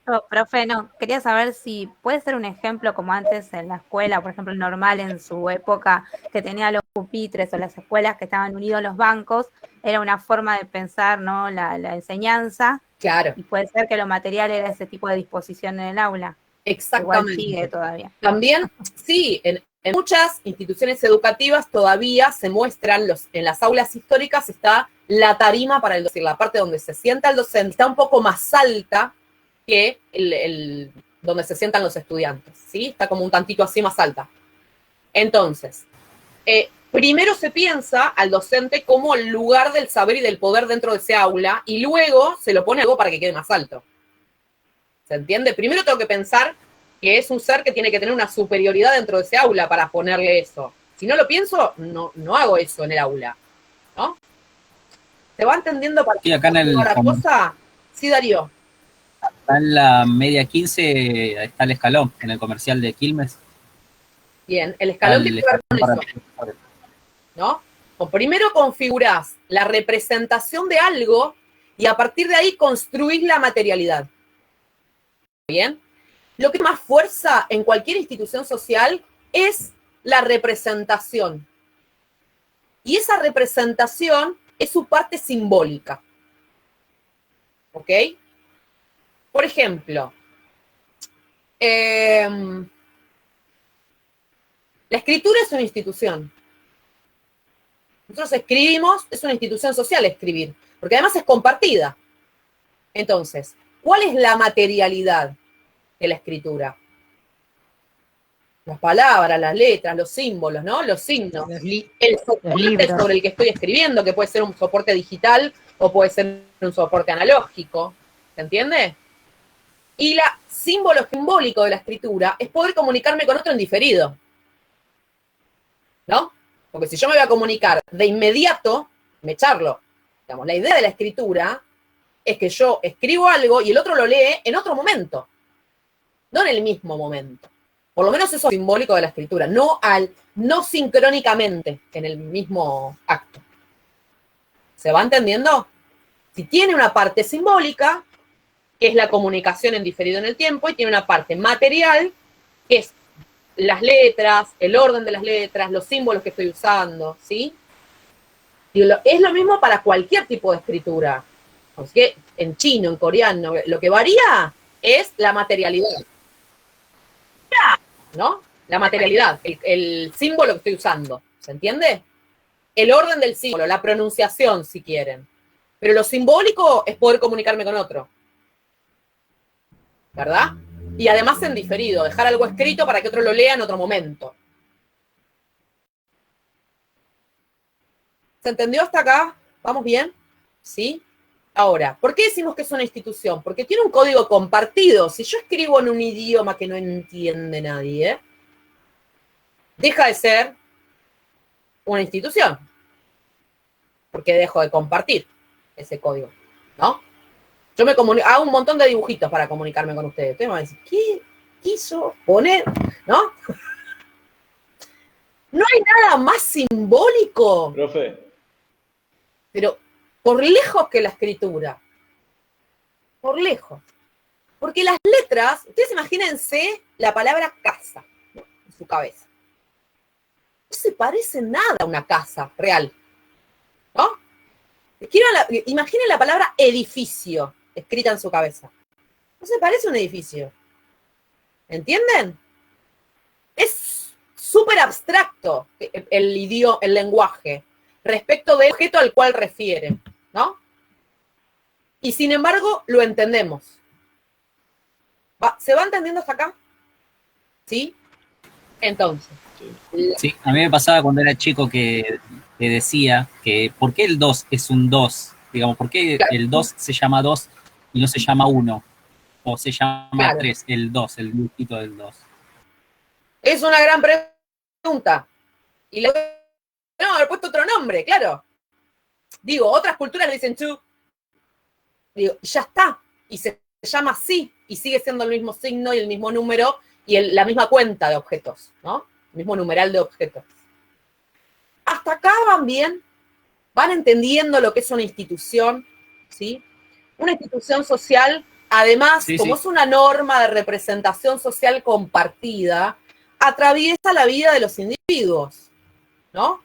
No, profe, no, quería saber si puede ser un ejemplo como antes en la escuela, por ejemplo, normal en su época, que tenía los pupitres o las escuelas que estaban unidos los bancos, era una forma de pensar, ¿no? La enseñanza. Claro. Y puede ser que lo material era ese tipo de disposición en el aula. Exactamente. Igual sigue todavía. También, sí, en muchas instituciones educativas todavía se muestran, en las aulas históricas está la tarima para el docente, la parte donde se sienta el docente, está un poco más alta que donde se sientan los estudiantes, ¿sí? Está como un tantito así más alta. Entonces, primero se piensa al docente como el lugar del saber y del poder dentro de ese aula, y luego se lo pone algo para que quede más alto. ¿Se entiende? Primero tengo que pensar que es un ser que tiene que tener una superioridad dentro de ese aula para ponerle eso. Si no lo pienso, no hago eso en el aula, ¿no? ¿Se va entendiendo para Sí, acá en la cosa? Sí, Darío. Acá en la media 15 está el escalón, en el comercial de Quilmes. Bien, el escalón tiene que ver con eso, ¿no? Primero configurás la representación de algo y a partir de ahí construís la materialidad. ¿Bien? Lo que tiene más fuerza en cualquier institución social es la representación. Y esa representación es su parte simbólica. ¿Ok? Por ejemplo, la escritura es una institución. Nosotros escribimos, es una institución social escribir, porque además es compartida. Entonces, ¿cuál es la materialidad de la escritura? Las palabras, las letras, los símbolos, ¿no? Los signos. El soporte sobre el que estoy escribiendo, que puede ser un soporte digital o puede ser un soporte analógico. ¿Se entiende? Y la símbolo simbólico de la escritura es poder comunicarme con otro en diferido. ¿No? Porque si yo me voy a comunicar de inmediato, me charlo. Digamos, la idea de la escritura es que yo escribo algo y el otro lo lee en otro momento. No en el mismo momento. Por lo menos eso es simbólico de la escritura. No sincrónicamente en el mismo acto. ¿Se va entendiendo? Si tiene una parte simbólica, que es la comunicación en diferido en el tiempo, y tiene una parte material, que es las letras, el orden de las letras, los símbolos que estoy usando, ¿sí? Y es lo mismo para cualquier tipo de escritura. Así que en chino, en coreano, lo que varía es la materialidad. ¿No? La materialidad, el símbolo que estoy usando. ¿Se entiende? El orden del símbolo, la pronunciación, si quieren. Pero lo simbólico es poder comunicarme con otro. ¿Verdad? Y además en diferido, dejar algo escrito para que otro lo lea en otro momento. ¿Se entendió hasta acá? ¿Vamos bien? ¿Sí? Ahora, ¿por qué decimos que es una institución? Porque tiene un código compartido. Si yo escribo en un idioma que no entiende nadie, deja de ser una institución. Porque dejo de compartir ese código, ¿no? Yo hago un montón de dibujitos para comunicarme con ustedes. Ustedes me van a decir, ¿qué quiso poner? ¿No? ¿No hay nada más simbólico? Profe. pero por lejos que la escritura. Por lejos. Porque las letras, ustedes imagínense la palabra casa, ¿no?, en su cabeza. No se parece nada a una casa real, ¿no? Imaginen la palabra edificio escrita en su cabeza. No se parece a un edificio. ¿Entienden? Es súper abstracto el lenguaje respecto del objeto al cual refiere, ¿no? Y sin embargo, lo entendemos. ¿Se va entendiendo hasta acá? ¿Sí? Entonces. Sí, a mí me pasaba cuando era chico que decía que ¿por qué el 2 es un 2? Digamos, ¿por qué el 2 se llama 2 y no se llama 1? O se llama 3, el 2, el grupito del 2. Es una gran pregunta. Y le no, haber puesto otro nombre, claro. Digo, otras culturas le dicen tú. Digo, ya está. Y se llama así. Y sigue siendo el mismo signo y el mismo número y la misma cuenta de objetos, ¿no? El mismo numeral de objetos. Hasta acá van bien. Van entendiendo lo que es una institución, ¿sí? Una institución social, además, como es una norma de representación social compartida, atraviesa la vida de los individuos, ¿no?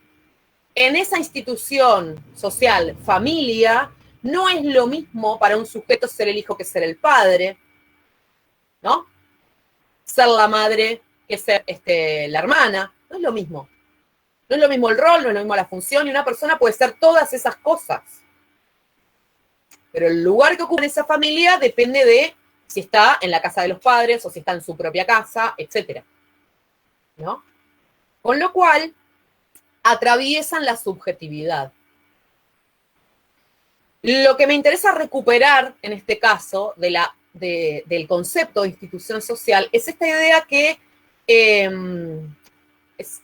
En esa institución social, familia, no es lo mismo para un sujeto ser el hijo que ser el padre, ¿no? Ser la madre que ser la hermana, no es lo mismo. No es lo mismo el rol, no es lo mismo la función, y una persona puede ser todas esas cosas. Pero el lugar que ocupa en esa familia depende de si está en la casa de los padres o si está en su propia casa, etc. ¿No? Con lo cual, atraviesan la subjetividad. Lo que me interesa recuperar en este caso del concepto de institución social es esta idea que es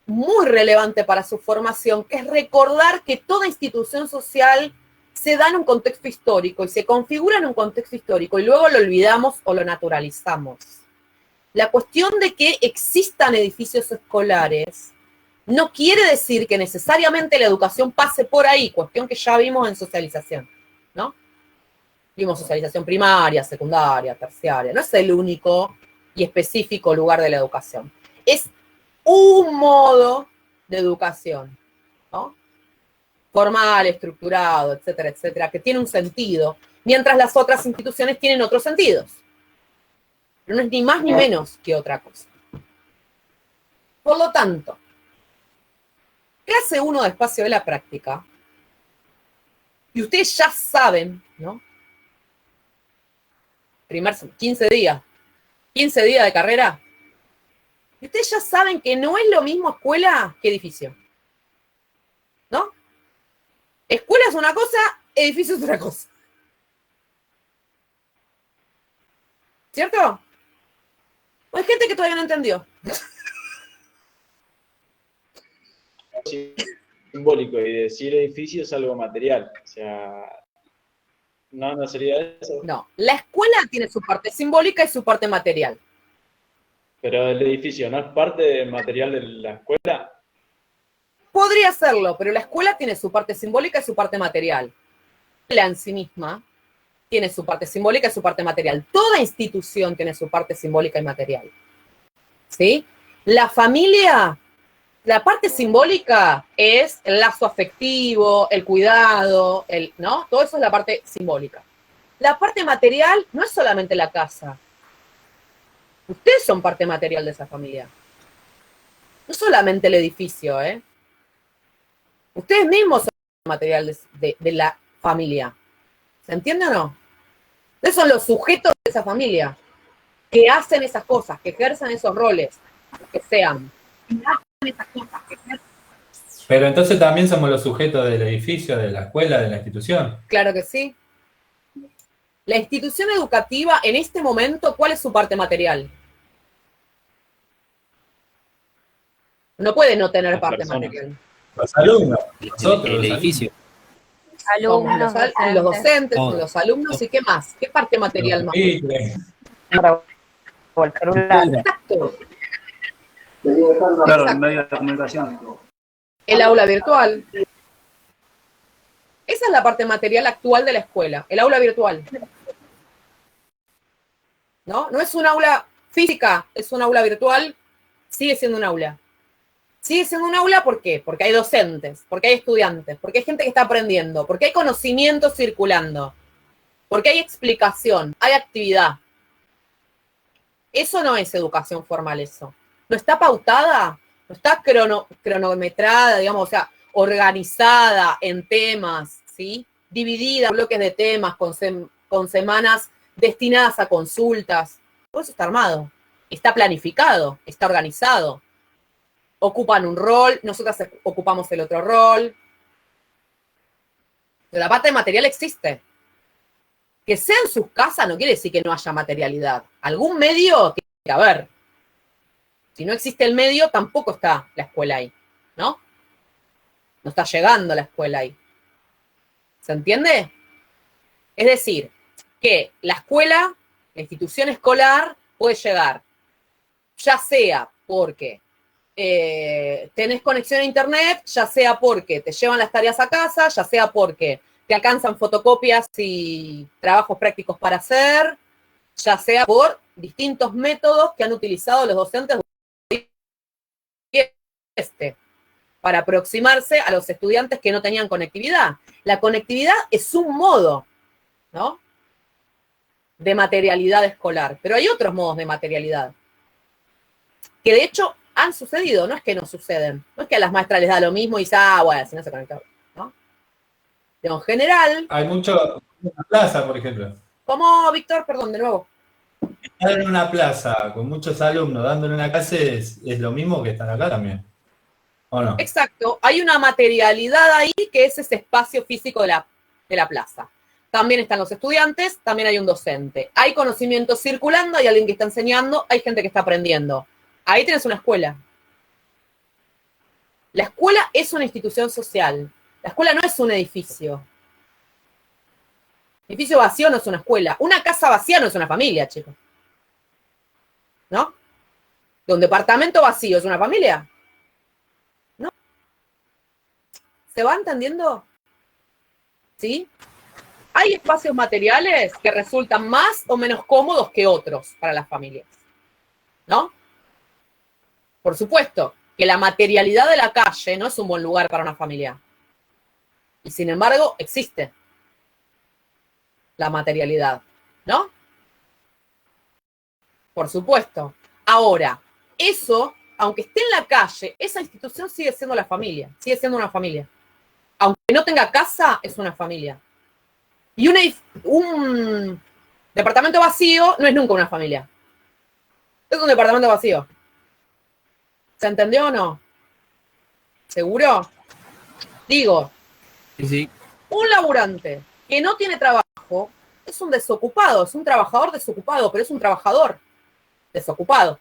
muy relevante para su formación, que es recordar que toda institución social se da en un contexto histórico y se configura en un contexto histórico y luego lo olvidamos o lo naturalizamos. La cuestión de que existan edificios escolares no quiere decir que necesariamente la educación pase por ahí, cuestión que ya vimos en socialización, ¿no? Vimos socialización primaria, secundaria, terciaria, no es el único y específico lugar de la educación. Es un modo de educación, ¿no? Formal, estructurado, etcétera, etcétera, que tiene un sentido, mientras las otras instituciones tienen otros sentidos. Pero no es ni más ni menos que otra cosa. Por lo tanto, clase 1 de espacio de la práctica, y ustedes ya saben, ¿no? 15 días de carrera, y ustedes ya saben que no es lo mismo escuela que edificio, ¿no? Escuela es una cosa, edificio es otra cosa. ¿Cierto? O hay gente que todavía no entendió. Simbólico, y decir edificio es algo material. O sea, no sería eso. No, la escuela tiene su parte simbólica y su parte material. Pero el edificio, ¿no es parte del material de la escuela? Podría serlo, pero la escuela tiene su parte simbólica y su parte material. La escuela en sí misma tiene su parte simbólica y su parte material. Toda institución tiene su parte simbólica y material. ¿Sí? La familia, la parte simbólica es el lazo afectivo, el cuidado, ¿no? Todo eso es la parte simbólica. La parte material no es solamente la casa. Ustedes son parte material de esa familia. No solamente el edificio, ¿eh? Ustedes mismos son material de la familia. ¿Se entiende o no? Ustedes son los sujetos de esa familia que hacen esas cosas, que ejercen esos roles, que sean. Que hacen esas cosas, que ejercen. Pero entonces también somos los sujetos del edificio, de la escuela, de la institución. Claro que sí. La institución educativa, en este momento, ¿cuál es su parte material? No puede no tener parte material. Los alumnos, nosotros, el edificio. Alumnos, los docentes, los alumnos, ¿y qué más? ¿Qué parte material más? O el celular. Exacto. Claro, el medio de comunicación. El aula virtual. Esa es la parte material actual de la escuela, el aula virtual. ¿No? No es un aula física, es un aula virtual, sigue siendo un aula. Sigue siendo un aula, ¿por qué? Porque hay docentes, porque hay estudiantes, porque hay gente que está aprendiendo, porque hay conocimiento circulando, porque hay explicación, hay actividad. Eso no es educación formal, eso. No está pautada, no está cronometrada, digamos, o sea, organizada en temas, ¿sí? Dividida en bloques de temas con semanas destinadas a consultas. Todo eso está armado, está planificado, está organizado. Ocupan un rol, nosotras ocupamos el otro rol. Pero la parte material existe. Que sea en sus casas no quiere decir que no haya materialidad. Algún medio tiene que haber. Si no existe el medio, tampoco está la escuela ahí, ¿no? No está llegando la escuela ahí. ¿Se entiende? Es decir, que la escuela, la institución escolar, puede llegar, ya sea porque tenés conexión a internet, ya sea porque te llevan las tareas a casa, ya sea porque te alcanzan fotocopias y trabajos prácticos para hacer, ya sea por distintos métodos que han utilizado los docentes para aproximarse a los estudiantes que no tenían conectividad. La conectividad es un modo, ¿no?, de materialidad escolar, pero hay otros modos de materialidad que de hecho han sucedido, no es que no suceden, no es que a las maestras les da lo mismo y dicen, bueno, si no se conectan, ¿no? Pero en general... Hay mucho en la plaza, por ejemplo. ¿Cómo, Víctor? Perdón, de nuevo. Estar en una plaza con muchos alumnos dándole una clase es lo mismo que estar acá también, ¿o no? Exacto, hay una materialidad ahí que es ese espacio físico de la plaza. También están los estudiantes, también hay un docente. Hay conocimiento circulando, hay alguien que está enseñando, hay gente que está aprendiendo. Ahí tenés una escuela. La escuela es una institución social. La escuela no es un edificio. Edificio vacío no es una escuela. Una casa vacía no es una familia, chicos. ¿No? ¿Un departamento vacío es una familia? ¿No? ¿Se va entendiendo? ¿Sí? Hay espacios materiales que resultan más o menos cómodos que otros para las familias, ¿no? Por supuesto que la materialidad de la calle no es un buen lugar para una familia. Y sin embargo, existe la materialidad, ¿no? Por supuesto. Ahora, eso, aunque esté en la calle, esa institución sigue siendo la familia, sigue siendo una familia. Aunque no tenga casa, es una familia. Y un departamento vacío no es nunca una familia. Es un departamento vacío. ¿Se entendió o no? ¿Seguro? Digo, Sí. un laburante que no tiene trabajo es un desocupado, es un trabajador desocupado, pero es un trabajador desocupado,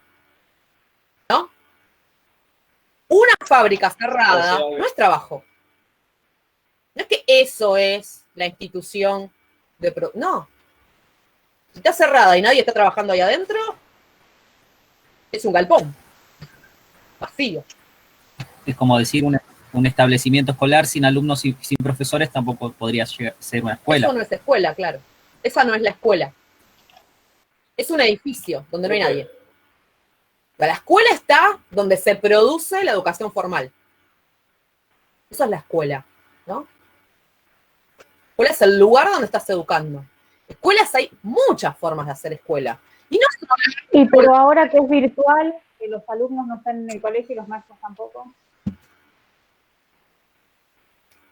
¿no? Una fábrica cerrada no es trabajo. No es que eso es la institución de... No. Si está cerrada y nadie está trabajando ahí adentro, es un galpón. Vacío. Es como decir un establecimiento escolar sin alumnos y sin profesores tampoco podría ser una escuela. Eso no es escuela, claro. Esa no es la escuela. Es un edificio donde no hay nadie. La escuela está donde se produce la educación formal. Eso es la escuela, ¿no? La escuela es el lugar donde estás educando. Escuelas hay muchas formas de hacer escuela. Y no Sí, pero ahora que es virtual, que los alumnos no están en el colegio y los maestros tampoco.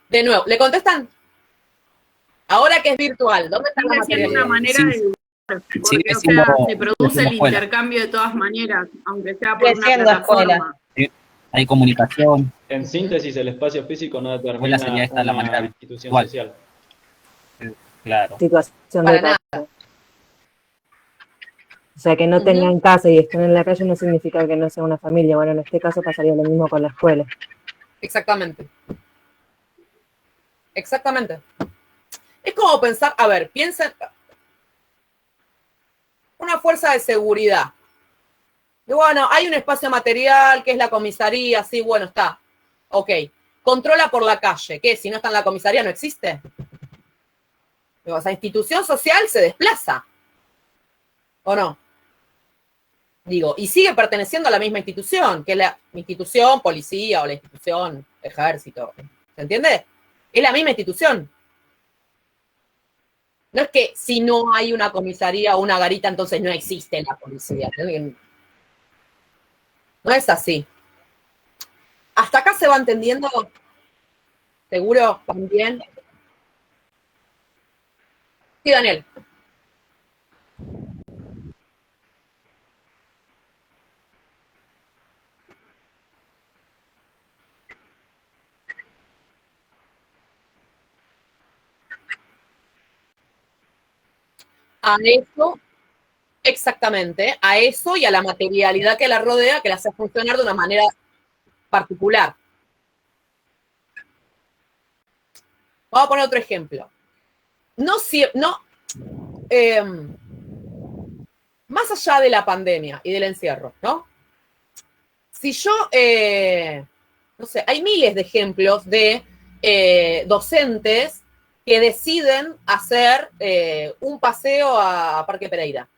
De nuevo, ¿le contestan? Ahora que es virtual, ¿dónde está la Sigue siendo materialidad? una manera de educar, porque, o sea, se produce el intercambio de todas maneras, aunque sea por una plataforma. Hay comunicación. En síntesis, el espacio físico no determina sería esta la manera una institución virtual. social. Claro. Situación Para de nada. calle. O sea, que no tengan casa y estén en la calle no significa que no sea una familia. Bueno, en este caso pasaría lo mismo con la escuela. Exactamente. Exactamente. Es como pensar, a ver, piensen, una fuerza de seguridad. Y bueno, hay un espacio material que es la comisaría, sí, bueno, está. Ok. controla por la calle. ¿Qué? Si no está en la comisaría, ¿no existe? Digo, esa institución social se desplaza. ¿O no? Digo, y sigue perteneciendo a la misma institución, que es la institución policía o la institución ejército. ¿Se entiende? Es la misma institución. No es que si no hay una comisaría o una garita, entonces no existe la policía. No es así. ¿Hasta acá se va entendiendo? ¿Seguro? ¿También? Sí, Daniel. A eso, exactamente, a eso y a la materialidad que la rodea, que la hace funcionar de una manera particular. Vamos a poner otro ejemplo. Más allá de la pandemia y del encierro, ¿no? Si yo, no sé, hay miles de ejemplos de docentes que deciden hacer un paseo a Parque Pereira.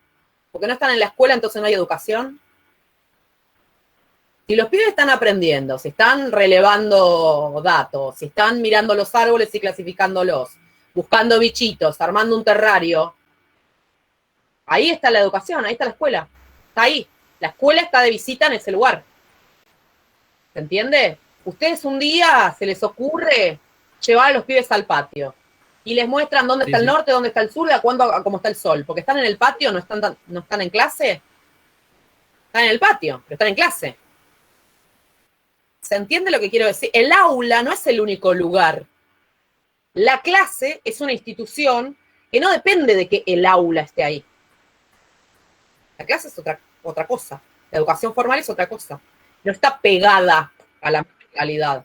Porque no están en la escuela, entonces no hay educación. Si los pibes están aprendiendo, si están relevando datos, si están mirando los árboles y clasificándolos, buscando bichitos, armando un terrario, ahí está la educación, ahí está la escuela. Está ahí. La escuela está de visita en ese lugar. ¿Se entiende? Ustedes un día se les ocurre llevar a los pibes al patio y les muestran dónde está el norte, dónde está el sur, de acuerdo a cómo está el sol. Porque están en el patio, no están en clase. Están en el patio, pero están en clase. ¿Se entiende lo que quiero decir? El aula no es el único lugar. La clase es una institución que no depende de que el aula esté ahí. La clase es otra cosa. La educación formal es otra cosa. No está pegada a la realidad.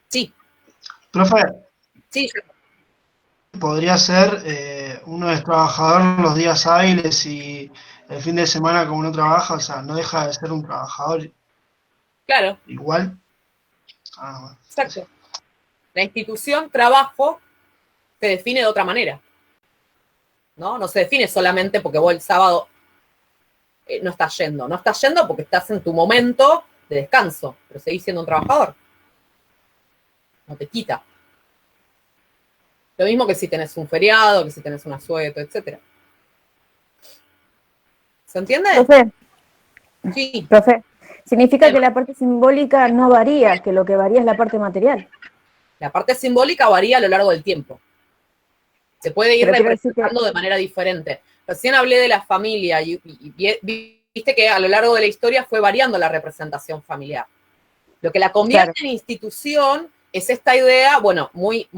Sí. Profe. Sí. Podría ser, uno es trabajador los días hábiles y el fin de semana como no trabaja, o sea, no deja de ser un trabajador. Claro. Igual. Bueno. Exacto. La institución trabajo se define de otra manera. No se define solamente porque vos el sábado no estás yendo. No estás yendo porque estás en tu momento de descanso, pero seguís siendo un trabajador. No te quita. Lo mismo que si tenés un feriado, que si tenés un asueto, etc. ¿Se entiende? Profe. Sí. Profe. Significa que la parte simbólica no varía, que lo que varía es la parte material. La parte simbólica varía a lo largo del tiempo. Se puede ir representando de manera diferente. Recién hablé de la familia y viste que a lo largo de la historia fue variando la representación familiar. Lo que la convierte en institución es esta idea, bueno, muy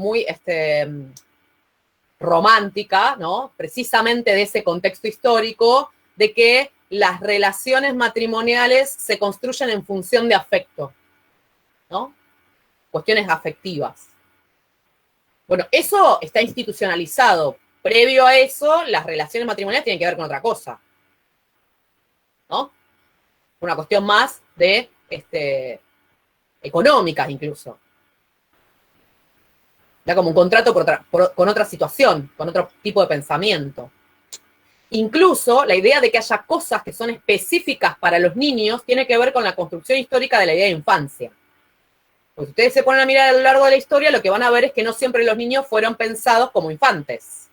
romántica, ¿no? Precisamente de ese contexto histórico, de que las relaciones matrimoniales se construyen en función de afecto, ¿no? Cuestiones afectivas. Bueno, eso está institucionalizado. Previo a eso, las relaciones matrimoniales tienen que ver con otra cosa, ¿no? Una cuestión más de económicas incluso. Da como un contrato con otra situación, con otro tipo de pensamiento. Incluso la idea de que haya cosas que son específicas para los niños tiene que ver con la construcción histórica de la idea de infancia. Pues si ustedes se ponen a mirar a lo largo de la historia, lo que van a ver es que no siempre los niños fueron pensados como infantes,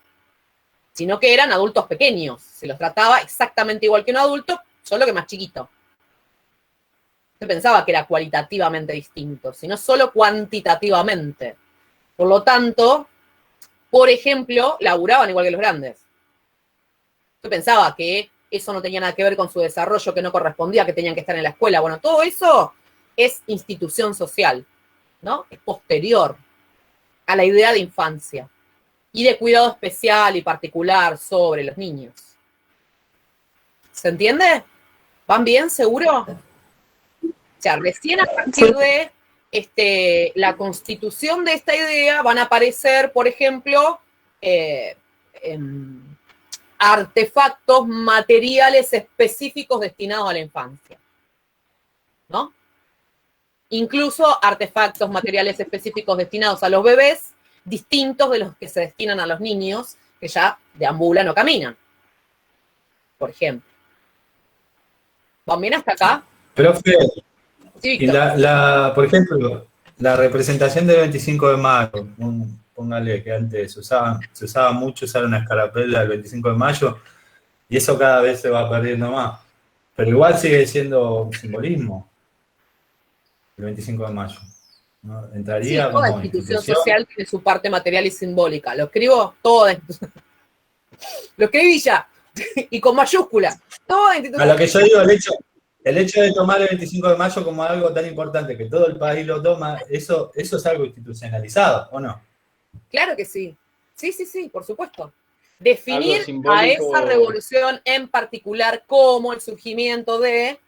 sino que eran adultos pequeños. Se los trataba exactamente igual que un adulto, solo que más chiquito. Se pensaba que era cualitativamente distinto, sino solo cuantitativamente. Por lo tanto, por ejemplo, laburaban igual que los grandes. Yo pensaba que eso no tenía nada que ver con su desarrollo, que no correspondía, que tenían que estar en la escuela. Bueno, todo eso es institución social, ¿no? Es posterior a la idea de infancia y de cuidado especial y particular sobre los niños. ¿Se entiende? ¿Van bien, seguro? O sea, recién a partir de la constitución de esta idea van a aparecer, por ejemplo, artefactos materiales específicos destinados a la infancia, ¿no? incluso artefactos, materiales específicos destinados a los bebés, distintos de los que se destinan a los niños que ya deambulan o caminan, por ejemplo. ¿Van bien hasta acá? Profe, Sí, y por ejemplo, la representación del 25 de mayo, póngale que antes se usaba mucho usar una escarapela el 25 de mayo, y eso cada vez se va perdiendo más. Pero igual sigue siendo un simbolismo el 25 de mayo, ¿no? Entraría sí, toda como institución social tiene su parte material y simbólica. Lo escribo toda. Lo escribí ya. Y con mayúscula. Toda institución. A lo que yo digo, el hecho de tomar el 25 de mayo como algo tan importante que todo el país lo toma, eso es algo institucionalizado, ¿o no? Claro que sí. Sí, por supuesto. Definir Algo simbólico. a esa revolución en particular como el surgimiento de,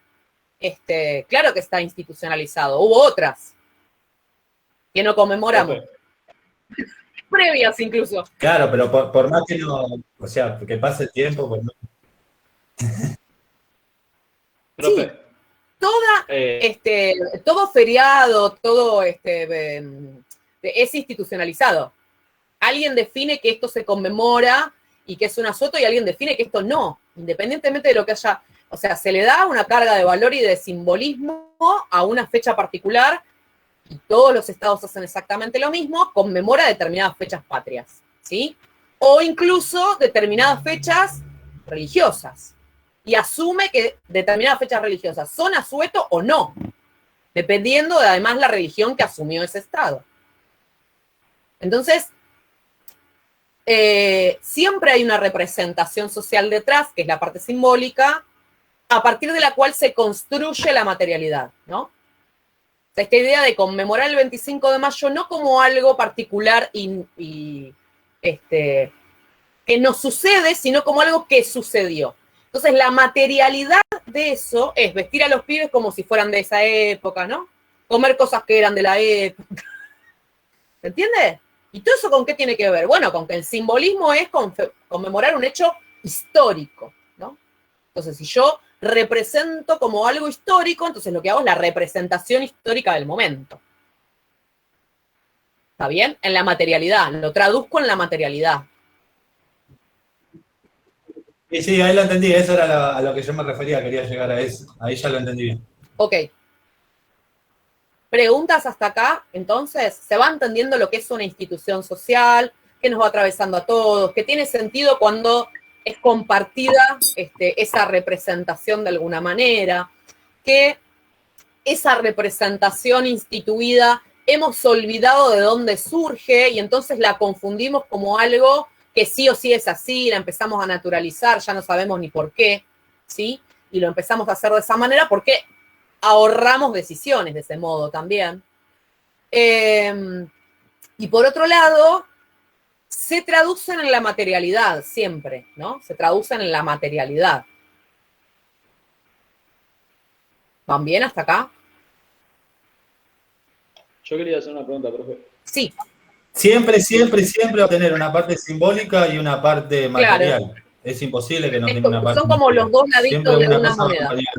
claro que está institucionalizado. Hubo otras que no conmemoramos. Previas incluso. Claro, pero por más que no, o sea, que pase el tiempo, pues no. Sí, todo feriado, todo es institucionalizado. Alguien define que esto se conmemora y que es un asueto y alguien define que esto no, independientemente de lo que haya, o sea, se le da una carga de valor y de simbolismo a una fecha particular y todos los estados hacen exactamente lo mismo, conmemora determinadas fechas patrias, ¿sí? O incluso determinadas fechas religiosas y asume que determinadas fechas religiosas son asueto o no, dependiendo de además la religión que asumió ese estado. Entonces, siempre hay una representación social detrás, que es la parte simbólica, a partir de la cual se construye la materialidad, ¿no? O sea, esta idea de conmemorar el 25 de mayo no como algo particular que nos sucede, sino como algo que sucedió. Entonces, la materialidad de eso es vestir a los pibes como si fueran de esa época, ¿no? Comer cosas que eran de la época. ¿Se entiende? ¿Y todo eso con qué tiene que ver? Bueno, con que el simbolismo es conmemorar un hecho histórico, ¿no? Entonces, si yo represento como algo histórico, entonces lo que hago es la representación histórica del momento. ¿Está bien? En la materialidad, lo traduzco en la materialidad. Sí, ahí lo entendí, eso era a lo que yo me refería, quería llegar a eso, ahí ya lo entendí bien. Ok. ¿Preguntas hasta acá? Entonces, ¿se va entendiendo lo que es una institución social, que nos va atravesando a todos, que tiene sentido cuando es compartida esa representación de alguna manera, que esa representación instituida hemos olvidado de dónde surge y entonces la confundimos como algo que sí o sí es así, la empezamos a naturalizar, ya no sabemos ni por qué, ¿sí? Y lo empezamos a hacer de esa manera porque ahorramos decisiones de ese modo también. Y por otro lado, se traducen en la materialidad siempre, ¿no? Se traducen en la materialidad. ¿Van bien hasta acá? Yo quería hacer una pregunta, profe. Sí. Siempre va a tener una parte simbólica y una parte material. Claro. Es imposible que no tenga una parte son como material. los dos laditos Siempre de una cosa moneda. material.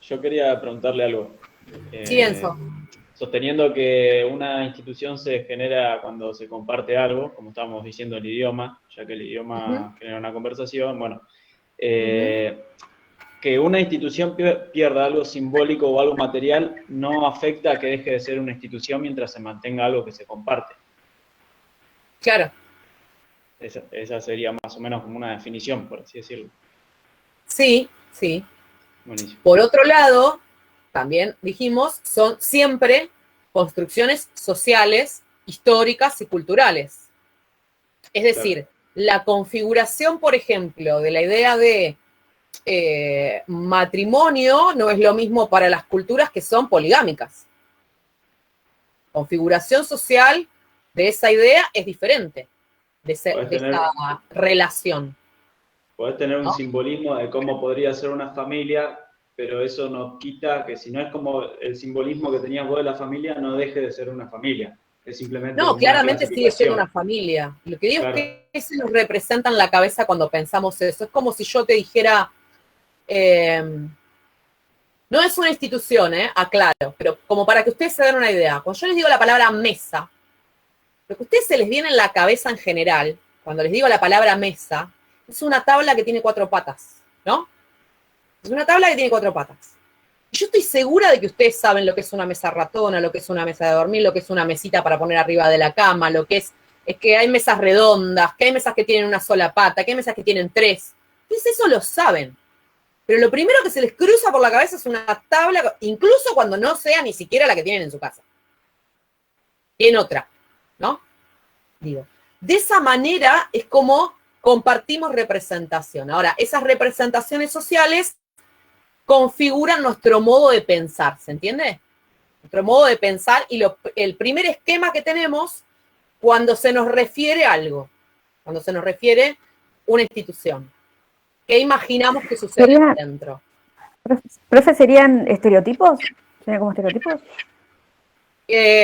Yo quería preguntarle algo. Sí, Enzo. Sosteniendo que una institución se genera cuando se comparte algo, como estábamos diciendo el idioma, ya que el idioma genera una conversación, bueno, que una institución pierda algo simbólico o algo material no afecta a que deje de ser una institución mientras se mantenga algo que se comparte. Claro. Esa sería más o menos como una definición, por así decirlo. Sí, sí. Buenísimo. Por otro lado, también dijimos, son siempre construcciones sociales, históricas y culturales. Es decir, la configuración, por ejemplo, de la idea de matrimonio no es lo mismo para las culturas que son poligámicas. Configuración social de esa idea es diferente, de esa relación. Podés tener un ¿no? simbolismo de cómo podría ser una familia, pero eso no quita que si no es como el simbolismo que tenías vos de la familia, no deje de ser una familia. Es simplemente No, una claramente sigue siendo una clasificación. familia. Lo que digo es que eso nos representa en la cabeza cuando pensamos eso. Es como si yo te dijera, No es una institución, aclaro, pero como para que ustedes se den una idea. Cuando yo les digo la palabra mesa, lo que a ustedes se les viene en la cabeza en general, cuando les digo la palabra mesa, es una tabla que tiene 4 patas, ¿no? Es una tabla que tiene 4 patas. Y yo estoy segura de que ustedes saben lo que es una mesa ratona, lo que es una mesa de dormir, lo que es una mesita para poner arriba de la cama, lo que es que hay mesas redondas, que hay mesas que tienen una sola pata, que hay mesas que tienen 3. Ustedes eso lo saben. Pero lo primero que se les cruza por la cabeza es una tabla, incluso cuando no sea ni siquiera la que tienen en su casa. Tienen otra, ¿no? Digo, de esa manera es como compartimos representación. Ahora, esas representaciones sociales configuran nuestro modo de pensar, ¿se entiende? Nuestro modo de pensar y el primer esquema que tenemos cuando se nos refiere a algo, cuando se nos refiere una institución. ¿Qué imaginamos que sucede dentro? Profe, ¿serían estereotipos? ¿Serían como estereotipos?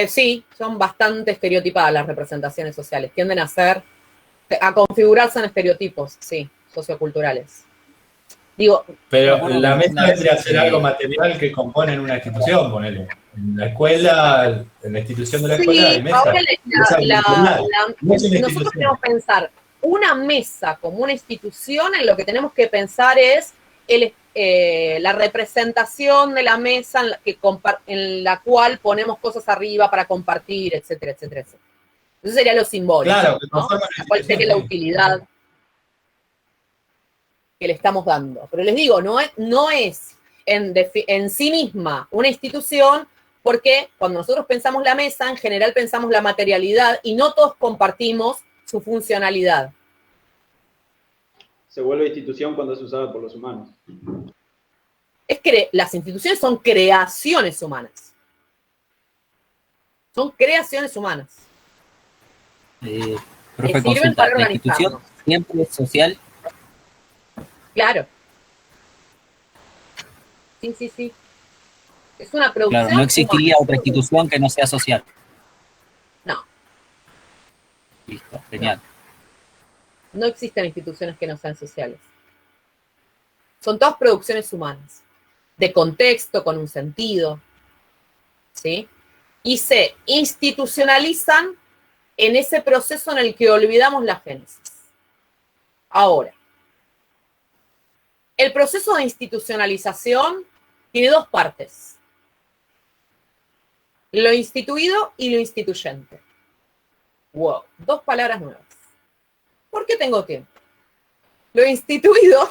Sí, son bastante estereotipadas las representaciones sociales. Tienden a configurarse en estereotipos, sí, socioculturales. Digo, pero la mesa vendría a ser algo material que compone una institución, ponele. En la escuela, en la institución de la escuela hay mesa. Ahora nosotros tenemos que pensar una mesa como una institución, en lo que tenemos que pensar es la representación de la mesa en la cual ponemos cosas arriba para compartir, etcétera, etcétera, etcétera. Eso sería lo simbólico, claro, ¿no? ¿Cuál sería la utilidad que le estamos dando? Pero les digo, no es en sí misma una institución, porque cuando nosotros pensamos la mesa, en general pensamos la materialidad y no todos compartimos su funcionalidad. Se vuelve institución cuando es usada por los humanos. Las instituciones son creaciones humanas. Son creaciones humanas. Profe, sirven para ¿la institución siempre es social? Claro. Sí. Es una producción. Claro, no existiría otra institución que no sea social. No. Listo, genial. No existen instituciones que no sean sociales. Son todas producciones humanas, de contexto, con un sentido, ¿sí? Y se institucionalizan en ese proceso en el que olvidamos la génesis. Ahora, el proceso de institucionalización tiene 2 partes. Lo instituido y lo instituyente. Wow, 2 palabras nuevas. ¿Por qué tengo tiempo? Lo instituido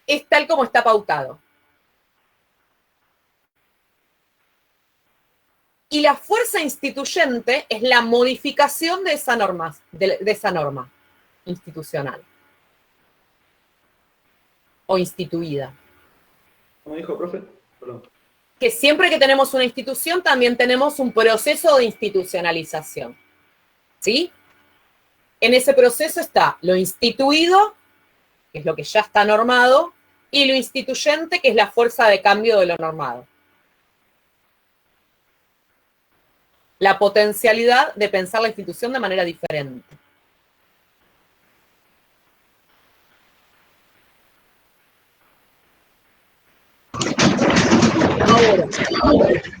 es tal como está pautado. Y la fuerza instituyente es la modificación de esa norma, de esa norma institucional. O instituida. ¿Cómo dijo, profe? Perdón. Que siempre que tenemos una institución, también tenemos un proceso de institucionalización. ¿Sí? En ese proceso está lo instituido, que es lo que ya está normado, y lo instituyente, que es la fuerza de cambio de lo normado. La potencialidad de pensar la institución de manera diferente.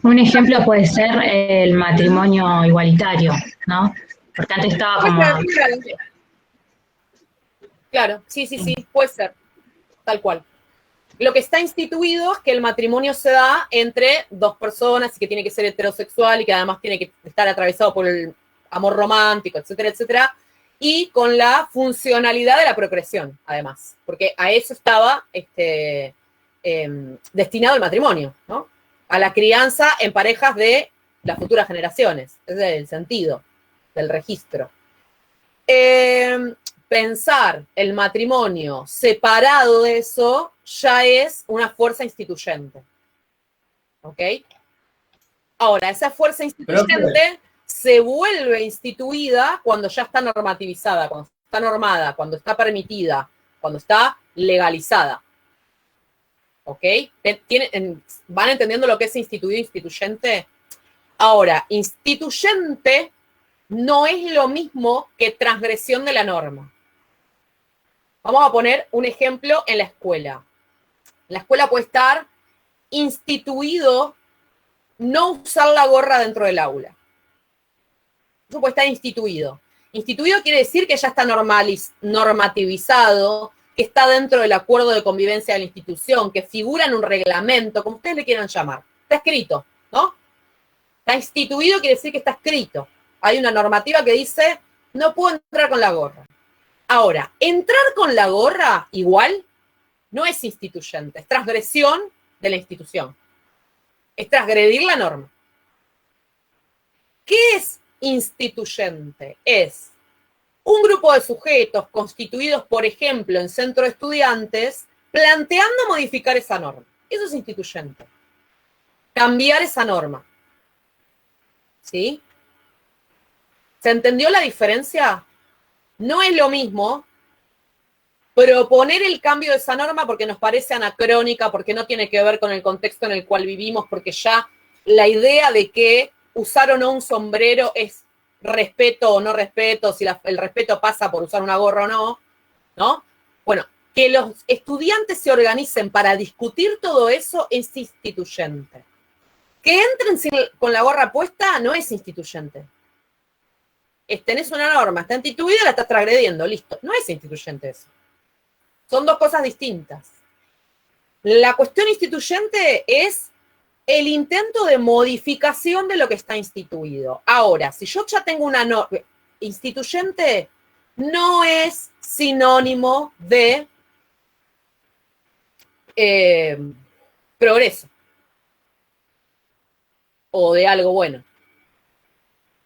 Un ejemplo puede ser el matrimonio igualitario, ¿no? Porque antes estaba como... Claro, sí, puede ser, tal cual. Lo que está instituido es que el matrimonio se da entre 2 personas y que tiene que ser heterosexual y que además tiene que estar atravesado por el amor romántico, etcétera, etcétera, y con la funcionalidad de la procreación, además, porque a eso estaba destinado el matrimonio, ¿no? A la crianza en parejas de las futuras generaciones, ese es el sentido del registro. Pensar el matrimonio separado de eso ya es una fuerza instituyente. ¿Ok? Ahora, esa fuerza instituyente se vuelve instituida cuando ya está normativizada, cuando está normada, cuando está permitida, cuando está legalizada. ¿Ok? ¿Van entendiendo lo que es instituido e instituyente? Ahora, instituyente no es lo mismo que transgresión de la norma. Vamos a poner un ejemplo en la escuela. La escuela puede estar instituido no usar la gorra dentro del aula. Eso puede estar instituido. Instituido quiere decir que ya está normativizado, que está dentro del acuerdo de convivencia de la institución, que figura en un reglamento, como ustedes le quieran llamar. Está escrito, ¿no? Está instituido quiere decir que está escrito. Hay una normativa que dice, no puedo entrar con la gorra. Ahora, entrar con la gorra igual no es instituyente, es transgresión de la institución. Es transgredir la norma. ¿Qué es instituyente? Es un grupo de sujetos constituidos, por ejemplo, en centro de estudiantes, planteando modificar esa norma. Eso es instituyente. Cambiar esa norma. ¿Sí? ¿Se entendió la diferencia? No es lo mismo proponer el cambio de esa norma porque nos parece anacrónica, porque no tiene que ver con el contexto en el cual vivimos, porque ya la idea de que usar o no un sombrero es respeto o no respeto, si el respeto pasa por usar una gorra o no, ¿no? Bueno, que los estudiantes se organicen para discutir todo eso es instituyente. Que entren con la gorra puesta no es instituyente. Tenés una norma, está instituida, la estás transgrediendo, listo. No es instituyente eso. Son dos cosas distintas. La cuestión instituyente es el intento de modificación de lo que está instituido. Ahora, si yo ya tengo una norma, instituyente no es sinónimo de progreso. O de algo bueno.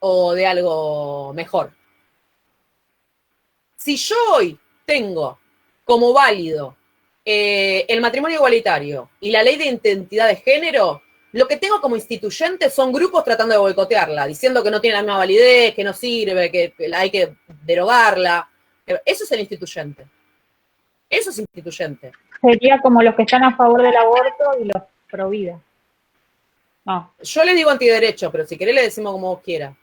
O de algo mejor. Si yo hoy tengo como válido el matrimonio igualitario y la ley de identidad de género, lo que tengo como instituyente son grupos tratando de boicotearla, diciendo que no tiene la misma validez, que no sirve, que hay que derogarla. Eso es el instituyente. Eso es instituyente. Sería como los que están a favor del aborto y los pro vida. No. Yo le digo antiderecho, pero si querés le decimos como vos quieras.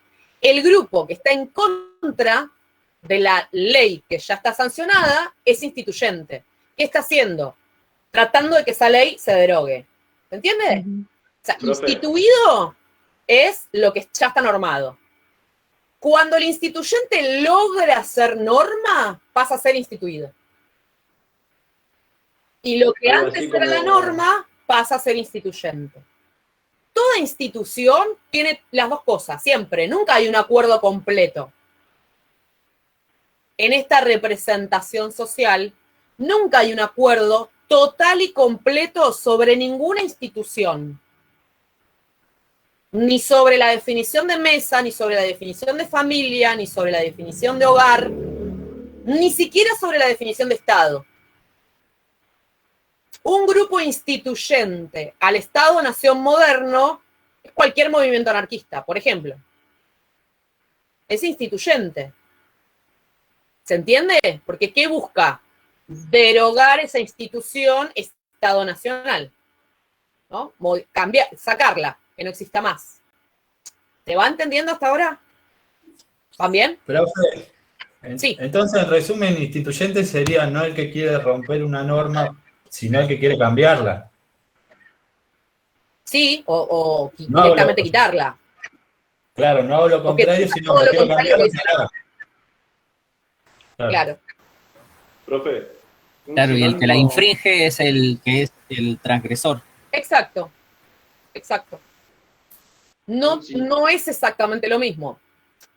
El grupo que está en contra de la ley que ya está sancionada es instituyente. ¿Qué está haciendo? Tratando de que esa ley se derogue. ¿Se entiende? O sea, instituido es lo que ya está normado. Cuando el instituyente logra ser norma, pasa a ser instituido. Y lo que antes era la norma, pasa a ser instituyente. Toda institución tiene las dos cosas, siempre. Nunca hay un acuerdo completo. En esta representación social, nunca hay un acuerdo total y completo sobre ninguna institución. Ni sobre la definición de mesa, ni sobre la definición de familia, ni sobre la definición de hogar, ni siquiera sobre la definición de Estado. Un grupo instituyente al Estado-nación moderno es cualquier movimiento anarquista, por ejemplo. Es instituyente. ¿Se entiende? Porque ¿qué busca? Derogar esa institución Estado-nacional. ¿No? Cambiar, sacarla, que no exista más. ¿Se va entendiendo hasta ahora? ¿Van bien? Profe, sí. Entonces, en resumen, instituyente sería no el que quiere romper una norma, sino el que quiere cambiarla. Sí, o directamente quitarla. Claro, no hago lo contrario, sino que quiero cambiarla. Claro. Profe. Claro, y el que la infringe es el que es el transgresor. Exacto. Exacto. No es exactamente lo mismo.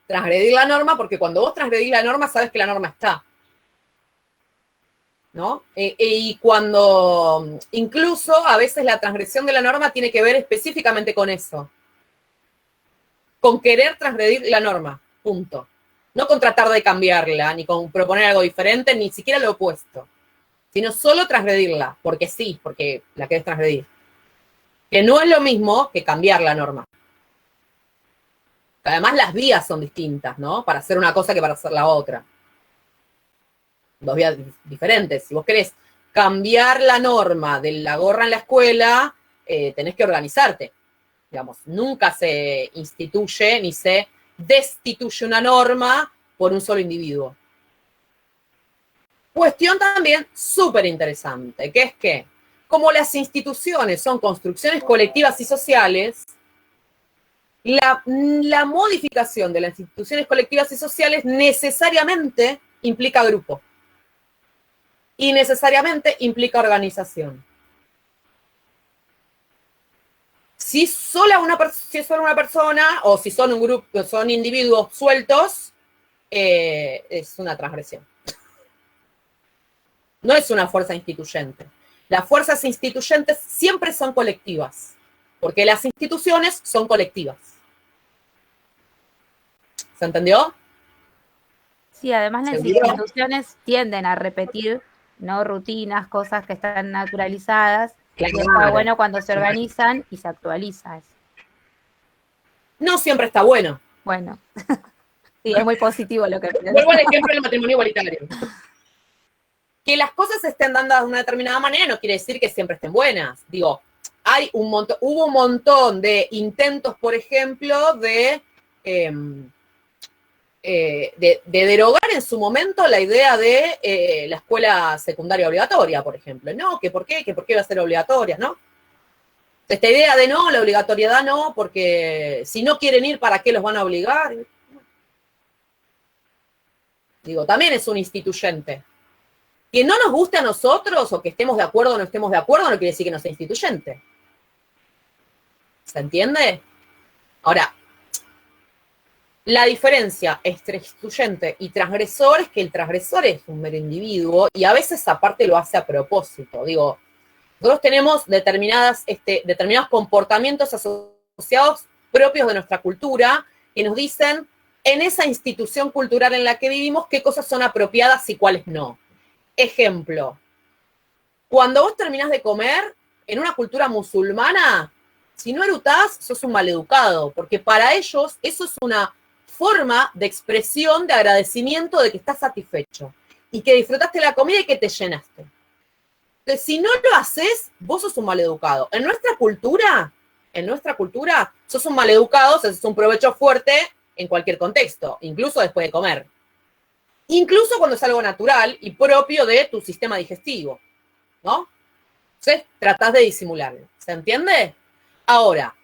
Transgredir la norma, porque cuando vos transgredís la norma, sabes que la norma está. ¿No? Y cuando, incluso a veces la transgresión de la norma tiene que ver específicamente con eso. Con querer transgredir la norma, punto. No con tratar de cambiarla, ni con proponer algo diferente, ni siquiera lo opuesto. Sino solo transgredirla, porque sí, porque la querés transgredir. Que no es lo mismo que cambiar la norma. Además las vías son distintas, ¿no? Para hacer una cosa que para hacer la otra. Dos vías diferentes. Si vos querés cambiar la norma de la gorra en la escuela, tenés que organizarte. Digamos, nunca se instituye ni se destituye una norma por un solo individuo. Cuestión también súper interesante, que es que como las instituciones son construcciones colectivas y sociales, la modificación de las instituciones colectivas y sociales necesariamente implica grupo. Y necesariamente implica organización. Si es solo una persona, o si son un grupo, son individuos sueltos, es una transgresión. No es una fuerza instituyente. Las fuerzas instituyentes siempre son colectivas, porque las instituciones son colectivas. ¿Se entendió? Sí, además las instituciones tienden a repetir, ¿no? Rutinas, cosas que están naturalizadas. Claro. Y está bueno cuando se organizan y se actualiza eso. No siempre está bueno. Bueno, sí, es muy positivo lo que pienso. Vuelvo al ejemplo del matrimonio igualitario. Que las cosas se estén dando de una determinada manera no quiere decir que siempre estén buenas. Digo, hubo un montón de intentos, por ejemplo, de derogar en su momento la idea de la escuela secundaria obligatoria, por ejemplo. No, que por qué va a ser obligatoria, ¿no? Esta idea de no, la obligatoriedad no, porque si no quieren ir, ¿para qué los van a obligar? Digo, también es un instituyente. Que no nos guste a nosotros, o que estemos de acuerdo o no estemos de acuerdo, no quiere decir que no sea instituyente. ¿Se entiende? Ahora, la diferencia entre instituyente y transgresor es que el transgresor es un mero individuo y a veces aparte lo hace a propósito. Digo, nosotros tenemos determinados comportamientos asociados propios de nuestra cultura que nos dicen en esa institución cultural en la que vivimos qué cosas son apropiadas y cuáles no. Ejemplo, cuando vos terminás de comer, en una cultura musulmana, si no erutás, sos un maleducado, porque para ellos eso es una forma de expresión de agradecimiento de que estás satisfecho y que disfrutaste la comida y que te llenaste. Entonces, si no lo haces, vos sos un maleducado. En nuestra cultura, sos un maleducado, sos un provecho fuerte en cualquier contexto, incluso después de comer. Incluso cuando es algo natural y propio de tu sistema digestivo, ¿no? Entonces, tratás de disimularlo. ¿Se entiende? Ahora,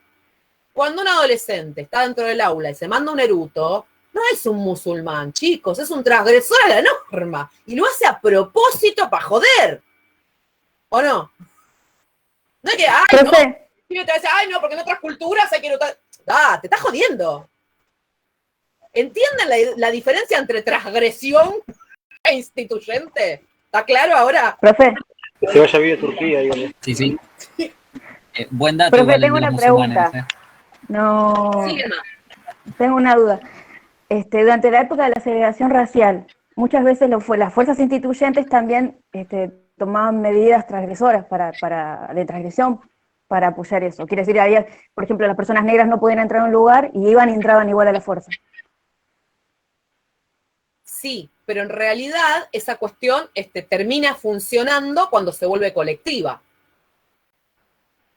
cuando un adolescente está dentro del aula y se manda un eruto, no es un musulmán, chicos, es un transgresor a la norma. Y lo hace a propósito para joder. ¿O no? No es que, ay, no, y te dice, ay, no, porque en otras culturas hay que erutar. Ah, te estás jodiendo. ¿Entienden la diferencia entre transgresión e instituyente? ¿Está claro ahora? Profe. Que se vaya a vivir a Turquía, dígale. Sí, sí. Buen dato. Profe, igual tengo de los una pregunta. musulmanes, No. Sí, Emma. Tengo una duda. Durante la época de la segregación racial, muchas veces las fuerzas instituyentes también tomaban medidas transgresoras de transgresión para apoyar eso. Quiere decir, había, por ejemplo, las personas negras no podían entrar a un lugar y entraban igual a la fuerza. Sí, pero en realidad esa cuestión termina funcionando cuando se vuelve colectiva.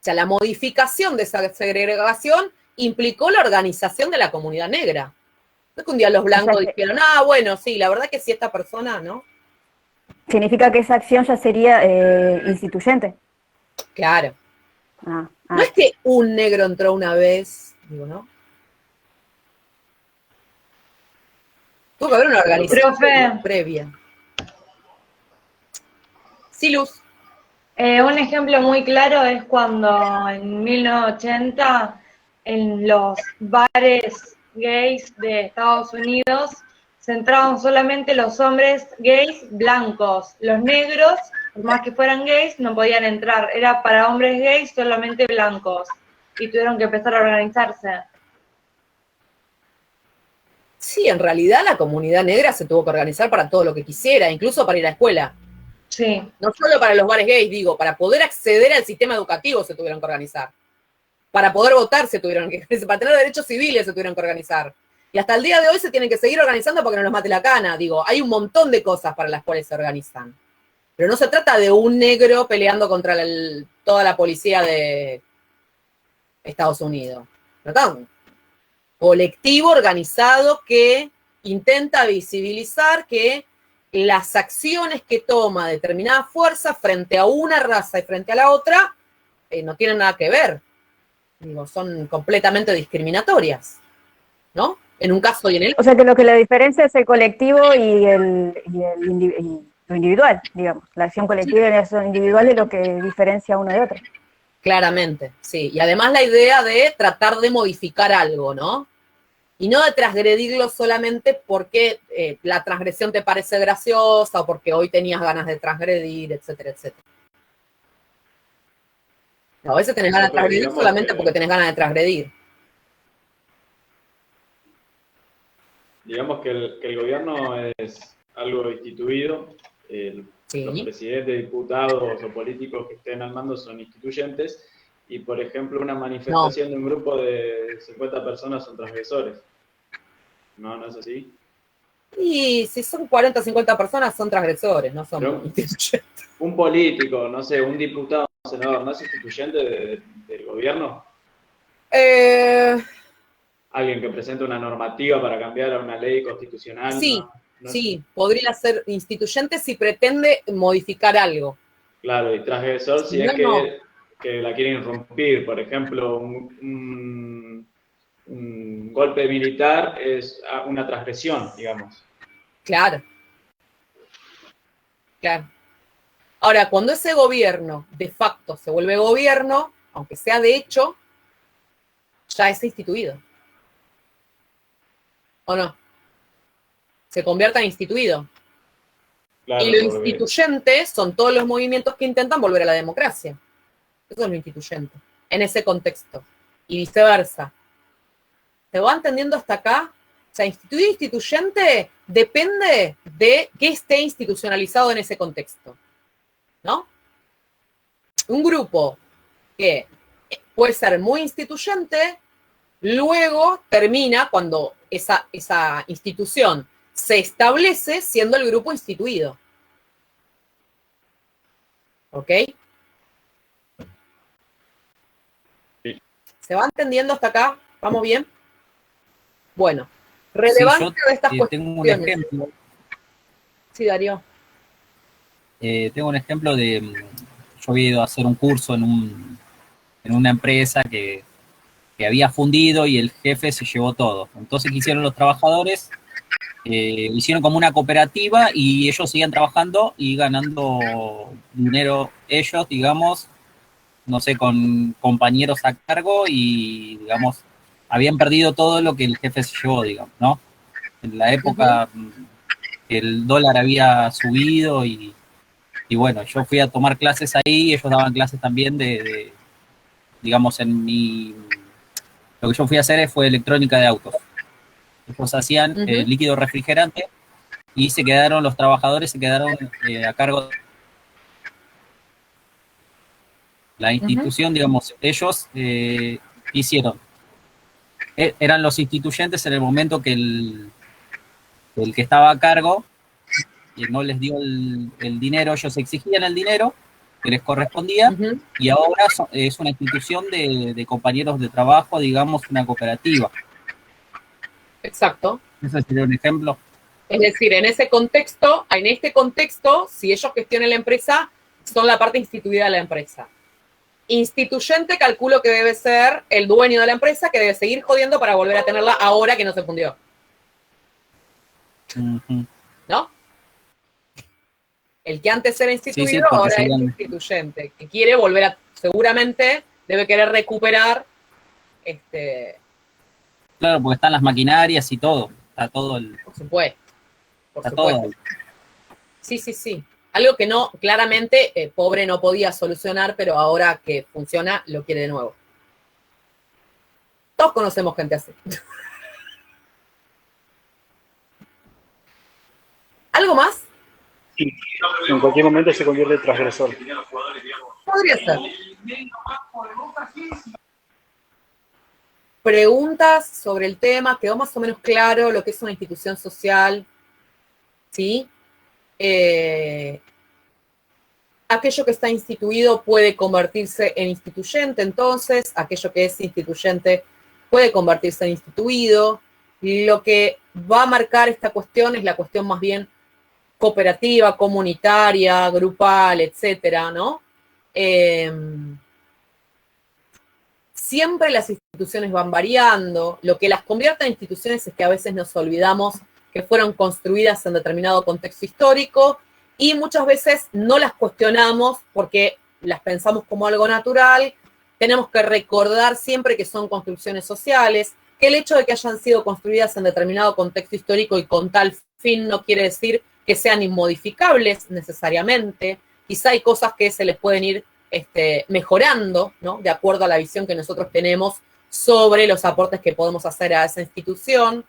O sea, la modificación de esa segregación implicó la organización de la comunidad negra. No es que un día los blancos dijeron, bueno, sí, la verdad que sí, esta persona, ¿no? Significa que esa acción ya sería instituyente. Claro. No es que un negro entró una vez, digo, ¿no? Tuvo que haber una organización previa. Sí, Luz. Un ejemplo muy claro es cuando en 1980 en los bares gays de Estados Unidos se entraban solamente los hombres gays blancos. Los negros, por más que fueran gays, no podían entrar. Era para hombres gays solamente blancos. Y tuvieron que empezar a organizarse. Sí, en realidad la comunidad negra se tuvo que organizar para todo lo que quisiera, incluso para ir a la escuela. Sí. No solo para los bares gays, digo, para poder acceder al sistema educativo se tuvieron que organizar. Para poder votar se tuvieron que organizar, para tener derechos civiles se tuvieron que organizar. Y hasta el día de hoy se tienen que seguir organizando porque no nos mate la cana. Digo, hay un montón de cosas para las cuales se organizan. Pero no se trata de un negro peleando contra toda la policía de Estados Unidos. ¿No? Colectivo organizado que intenta visibilizar que las acciones que toma determinada fuerza frente a una raza y frente a la otra no tienen nada que ver. Digo, son completamente discriminatorias, ¿no? En un caso y en el otro. O sea que lo que la diferencia es el colectivo y lo individual, digamos. La acción colectiva y la acción individual es lo que diferencia uno de otro. Claramente, sí. Y además la idea de tratar de modificar algo, ¿no? Y no de transgredirlo solamente porque la transgresión te parece graciosa o porque hoy tenías ganas de transgredir, etcétera, etcétera. A veces tenés ganas de transgredir solamente porque tenés ganas de transgredir. Digamos que el gobierno es algo instituido. Los presidentes, diputados o políticos que estén al mando son instituyentes. Y, por ejemplo, una manifestación de un grupo de 50 personas son transgresores. ¿No es así? Y si son 40 o 50 personas, son transgresores, no son instituyentes. Un político, no sé, un diputado, un senador, ¿no es instituyente del gobierno? Alguien que presente una normativa para cambiar a una ley constitucional. Sí, sí, podría ser instituyente si pretende modificar algo. Claro, y transgresor si es que la quieren irrumpir. Por ejemplo, un golpe militar es una transgresión, digamos. Claro. Claro. Ahora, cuando ese gobierno de facto se vuelve gobierno, aunque sea de hecho, ya es instituido. ¿O no? Se convierte en instituido. Claro, y lo instituyente son todos los movimientos que intentan volver a la democracia. Eso es lo instituyente, en ese contexto. Y viceversa. ¿Se va entendiendo hasta acá? O sea, instituido e instituyente depende de que esté institucionalizado en ese contexto. ¿No? Un grupo que puede ser muy instituyente, luego termina cuando esa institución se establece siendo el grupo instituido. ¿Ok? Sí. ¿Se va entendiendo hasta acá? ¿Vamos bien? Bueno, relevancia de estas cuestiones. Tengo un ejemplo. Sí, Darío. Tengo un ejemplo de, yo había ido a hacer un curso en una empresa que había fundido y el jefe se llevó todo. Entonces, ¿qué hicieron los trabajadores? Hicieron como una cooperativa y ellos seguían trabajando y ganando dinero ellos, digamos, no sé, con compañeros a cargo y, digamos, habían perdido todo lo que el jefe se llevó, digamos, ¿no? En la época el dólar había subido y bueno, yo fui a tomar clases ahí y ellos daban clases también digamos, lo que yo fui a hacer fue electrónica de autos. Ellos hacían líquido refrigerante y los trabajadores se quedaron a cargo de la institución, digamos, ellos hicieron. Eran los instituyentes en el momento que el que estaba a cargo no les dio el dinero, ellos exigían el dinero que les correspondía y ahora es una institución de compañeros de trabajo, digamos, una cooperativa. Exacto. Ese sería un ejemplo. Es decir, en este contexto, si ellos gestionan la empresa, son la parte instituida de la empresa. Instituyente, calculo que debe ser el dueño de la empresa, que debe seguir jodiendo para volver a tenerla ahora que no se fundió. ¿No? El que antes era instituido, ahora es instituyente. Que quiere volver seguramente debe querer recuperar Claro, porque están las maquinarias y todo. Está todo Por supuesto. Está todo. Sí. Algo que no, claramente, pobre no podía solucionar, pero ahora que funciona, lo quiere de nuevo. Todos conocemos gente así. ¿Algo más? Sí, en cualquier momento se convierte en transgresor. Podría ser. Preguntas sobre el tema, quedó más o menos claro lo que es una institución social, ¿sí? Aquello que está instituido puede convertirse en instituyente, entonces, aquello que es instituyente puede convertirse en instituido. Lo que va a marcar esta cuestión es la cuestión más bien cooperativa, comunitaria, grupal, etcétera, ¿no? Siempre las instituciones van variando. Lo que las convierte en instituciones es que a veces nos olvidamos que fueron construidas en determinado contexto histórico y muchas veces no las cuestionamos porque las pensamos como algo natural. Tenemos que recordar siempre que son construcciones sociales, que el hecho de que hayan sido construidas en determinado contexto histórico y con tal fin no quiere decir que sean inmodificables necesariamente. Quizá hay cosas que se les pueden ir mejorando, ¿no? De acuerdo a la visión que nosotros tenemos sobre los aportes que podemos hacer a esa institución,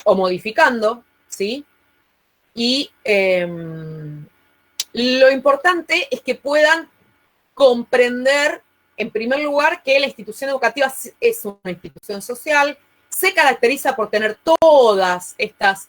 o modificando, ¿sí? Y lo importante es que puedan comprender, en primer lugar, que la institución educativa es una institución social, se caracteriza por tener todas estas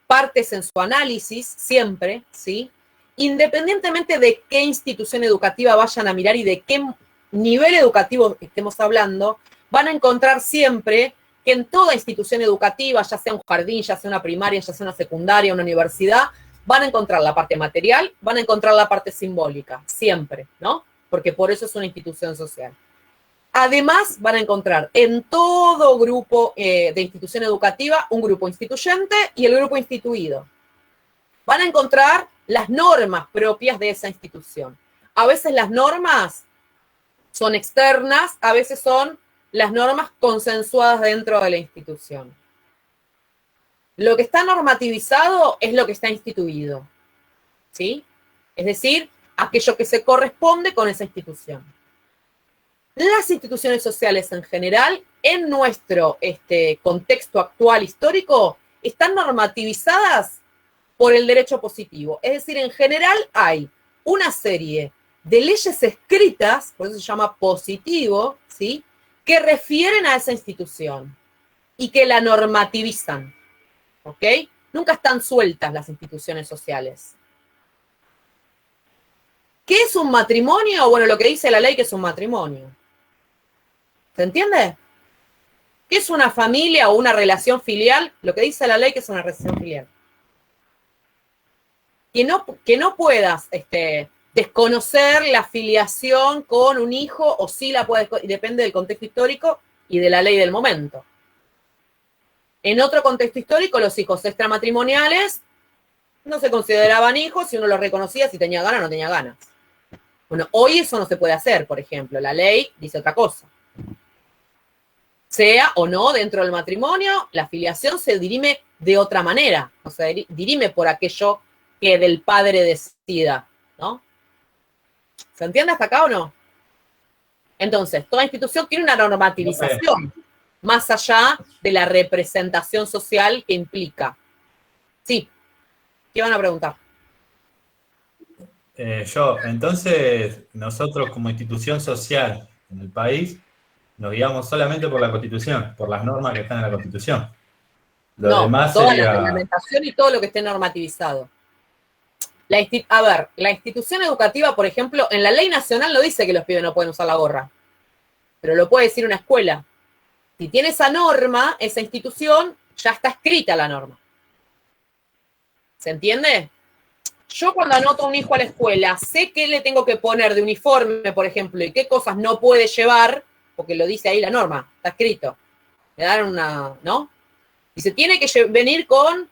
partes en su análisis, siempre, ¿sí? Independientemente de qué institución educativa vayan a mirar y de qué nivel educativo estemos hablando, van a encontrar siempre que en toda institución educativa, ya sea un jardín, ya sea una primaria, ya sea una secundaria, una universidad, van a encontrar la parte material, van a encontrar la parte simbólica, siempre, ¿no? Porque por eso es una institución social. Además, van a encontrar en todo grupo de institución educativa un grupo instituyente y el grupo instituido. Van a encontrar las normas propias de esa institución. A veces las normas son externas, a veces son las normas consensuadas dentro de la institución. Lo que está normativizado es lo que está instituido, ¿sí? Es decir, aquello que se corresponde con esa institución. Las instituciones sociales en general, en nuestro contexto actual histórico, están normativizadas por el derecho positivo. Es decir, en general hay una serie de leyes escritas, por eso se llama positivo, ¿sí?, que refieren a esa institución y que la normativizan, ¿ok? Nunca están sueltas las instituciones sociales. ¿Qué es un matrimonio? Bueno, lo que dice la ley que es un matrimonio. ¿Se entiende? ¿Qué es una familia o una relación filial? Lo que dice la ley que es una relación filial. Que no puedas desconocer la filiación con un hijo, o sí la puedes, depende del contexto histórico y de la ley del momento. En otro contexto histórico, los hijos extramatrimoniales no se consideraban hijos si uno los reconocía, si tenía ganas o no tenía ganas. Bueno, hoy eso no se puede hacer, por ejemplo. La ley dice otra cosa. Sea o no dentro del matrimonio, la filiación se dirime de otra manera. O sea, dirime por aquello que del padre decida, ¿no? ¿Se entiende hasta acá o no? Entonces, toda institución tiene una normativización, más allá de la representación social que implica. Sí. ¿Qué van a preguntar? Entonces, nosotros como institución social en el país, nos guiamos solamente por la Constitución, por las normas que están en la Constitución. Lo demás toda sería... la reglamentación y todo lo que esté normativizado. La institución educativa, por ejemplo, en la ley nacional no dice que los pibes no pueden usar la gorra, pero lo puede decir una escuela. Si tiene esa norma, esa institución, ya está escrita la norma. ¿Se entiende? Yo cuando anoto a un hijo a la escuela, sé qué le tengo que poner de uniforme, por ejemplo, y qué cosas no puede llevar, porque lo dice ahí la norma, está escrito. Le dan una, ¿no? Y se tiene que venir con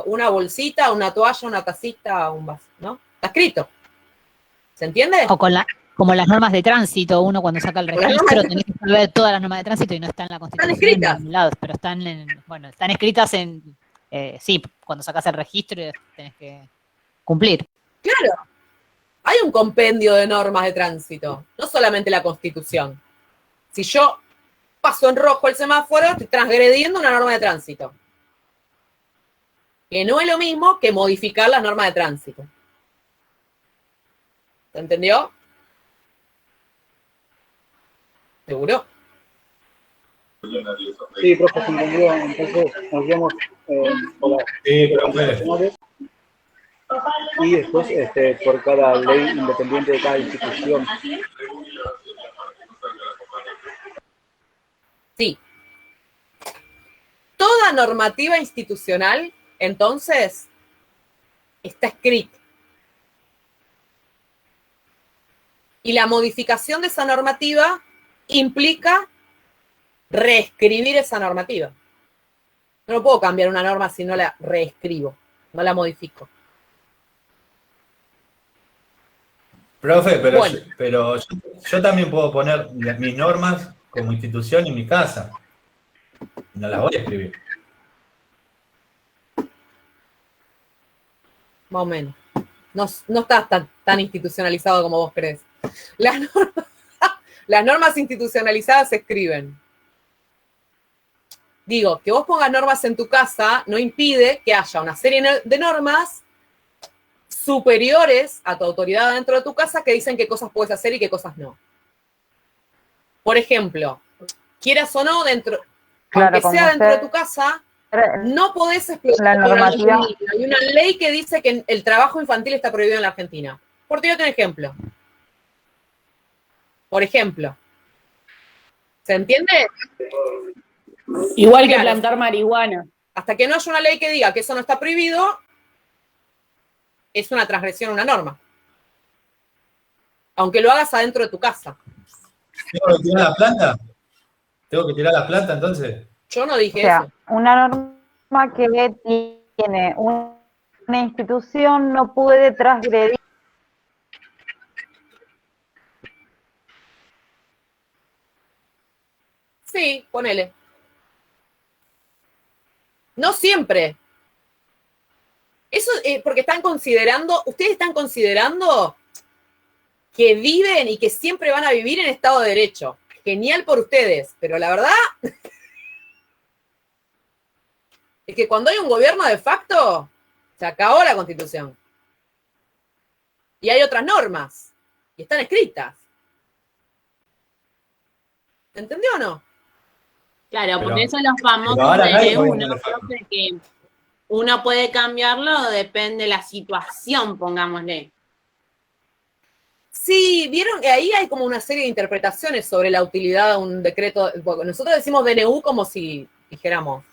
una bolsita, una toalla, una tacita, un vaso, ¿no? Está escrito. ¿Se entiende? O como las normas de tránsito, uno cuando saca el registro tenés que saber todas las normas de tránsito y no están en la Constitución. Están escritas. En ningún lado, pero están escritas en... sí, cuando sacas el registro tenés que cumplir. Claro. Hay un compendio de normas de tránsito, no solamente la Constitución. Si yo paso en rojo el semáforo, estoy transgrediendo una norma de tránsito. Que no es lo mismo que modificar las normas de tránsito. ¿Se entendió? ¿Seguro? Sí, profe, se entendió. Entonces nos guiamos por las nacionales y después por cada ley independiente de cada institución. Sí. Toda normativa institucional Entonces, está escrito. Y la modificación de esa normativa implica reescribir esa normativa. No puedo cambiar una norma si no la reescribo, no la modifico. Profe, pero, Bueno. yo también puedo poner mis normas como institución en mi casa. No las voy a escribir. Más o menos. No estás tan institucionalizado como vos crees. Las normas institucionalizadas se escriben. Digo, que vos pongas normas en tu casa no impide que haya una serie de normas superiores a tu autoridad dentro de tu casa que dicen qué cosas puedes hacer y qué cosas no. Por ejemplo, quieras o no, aunque sea dentro de tu casa, no podés explotar la normativa. Hay una ley que dice que el trabajo infantil está prohibido en la Argentina. Por tirarte un ejemplo. Por ejemplo. ¿Se entiende? Igual que plantar marihuana. Hasta que no haya una ley que diga que eso no está prohibido, es una transgresión a una norma. Aunque lo hagas adentro de tu casa. ¿Tengo que tirar la planta? ¿Tengo que tirar la planta entonces? Yo no dije eso. Una norma que tiene una institución no puede transgredir. Sí, ponele. No siempre. Eso es porque ustedes están considerando que viven y que siempre van a vivir en Estado de Derecho. Genial por ustedes, pero la verdad es que cuando hay un gobierno de facto, se acabó la Constitución. Y hay otras normas, y están escritas. ¿Entendió o no? Claro, porque eso es los famosos de uno, que uno puede cambiarlo, depende de la situación, pongámosle. Sí, vieron que ahí hay como una serie de interpretaciones sobre la utilidad de un decreto. Nosotros decimos DNU como si dijéramos.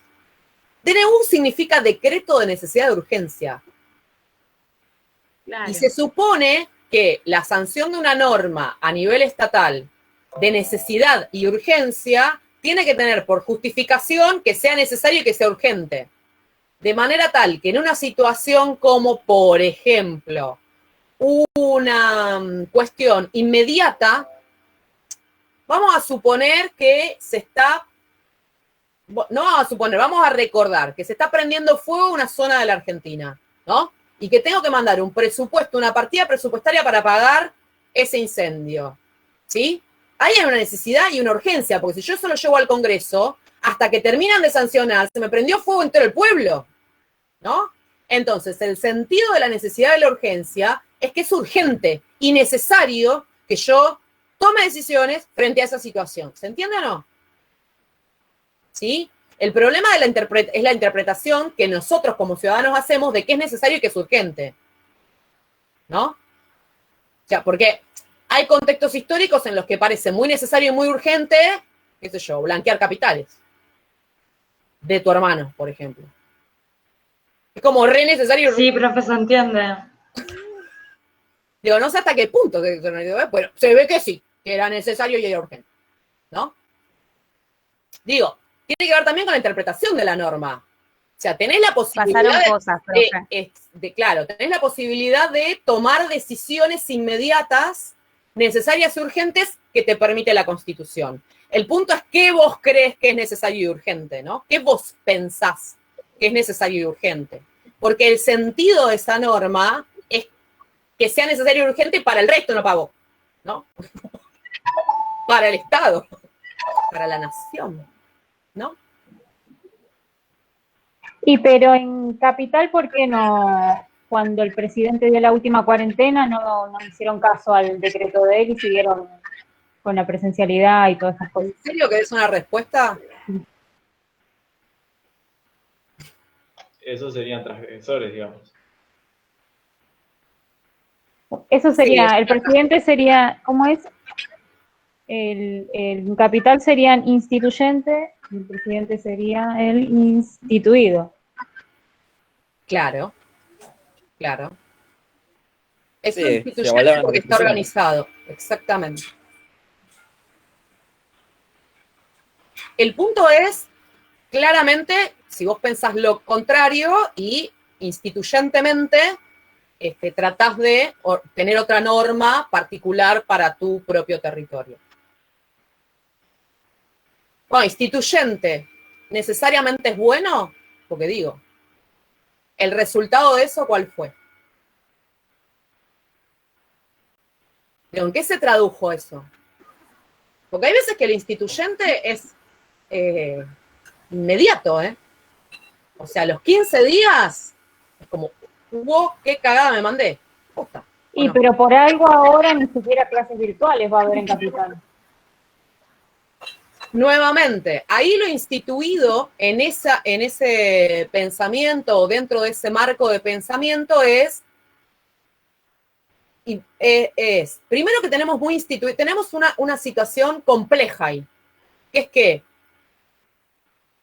DNU significa decreto de necesidad de urgencia. Claro. Y se supone que la sanción de una norma a nivel estatal de necesidad y urgencia tiene que tener por justificación que sea necesario y que sea urgente. De manera tal que en una situación como, por ejemplo, una cuestión inmediata, vamos a suponer que vamos a recordar que se está prendiendo fuego una zona de la Argentina, ¿no? Y que tengo que mandar un presupuesto, una partida presupuestaria para pagar ese incendio, ¿sí? Ahí hay una necesidad y una urgencia, porque si yo eso lo llevo al Congreso, hasta que terminan de sancionar, se me prendió fuego entero el pueblo, ¿no? Entonces, el sentido de la necesidad y la urgencia es que es urgente y necesario que yo tome decisiones frente a esa situación. ¿Se entiende o no? ¿Sí? El problema es la interpretación que nosotros como ciudadanos hacemos de qué es necesario y qué es urgente, ¿no? O sea, porque hay contextos históricos en los que parece muy necesario y muy urgente, qué sé yo, blanquear capitales de tu hermano, por ejemplo. Es como re necesario. Sí, profesor, entiende. Digo, no sé hasta qué punto, pero se ve que sí, que era necesario y era urgente, ¿no? Digo, tiene que ver también con la interpretación de la norma. O sea, tenés la posibilidad tenés la posibilidad de tomar decisiones inmediatas, necesarias y urgentes que te permite la Constitución. El punto es qué vos crees que es necesario y urgente, ¿no? ¿Qué vos pensás que es necesario y urgente? Porque el sentido de esa norma es que sea necesario y urgente para el resto, no para vos, ¿no? Para el Estado, para la nación, ¿no? Y pero en Capital, ¿por qué no? Cuando el presidente dio la última cuarentena, no hicieron caso al decreto de él y siguieron con la presencialidad y todas esas cosas. ¿En serio querés una respuesta? Esos serían transgresores, digamos. Eso sería, Sí, el presidente sería, ¿cómo es? El Capital serían instituyente y el presidente sería el instituido. Claro, claro. Es Sí, un se instituyente avalaban porque las está instituciones. organizado, exactamente. El punto es, claramente, si vos pensás lo contrario y instituyentemente tratás de tener otra norma particular para tu propio territorio. Bueno, instituyente, ¿necesariamente es bueno? Porque digo, ¿el resultado de eso cuál fue? ¿En qué se tradujo eso? Porque hay veces que el instituyente es inmediato, ¿eh? O sea, a los 15 días es como, qué cagada me mandé. Posta, Y no? pero por algo ahora ni siquiera clases virtuales va a haber en Capital. Nuevamente, ahí lo instituido en ese pensamiento o dentro de ese marco de pensamiento es primero que tenemos tenemos una situación compleja ahí, que es que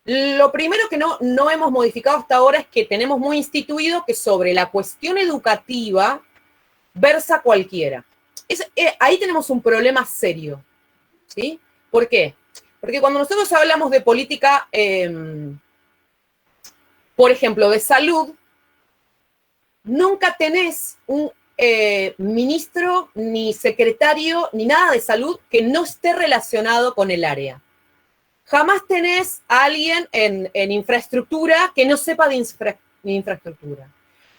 lo primero que no hemos modificado hasta ahora es que tenemos muy instituido que sobre la cuestión educativa versa cualquiera. Ahí tenemos un problema serio, ¿sí? ¿Por qué? Porque cuando nosotros hablamos de política, por ejemplo, de salud, nunca tenés un ministro, ni secretario, ni nada de salud que no esté relacionado con el área. Jamás tenés a alguien en infraestructura que no sepa de infraestructura.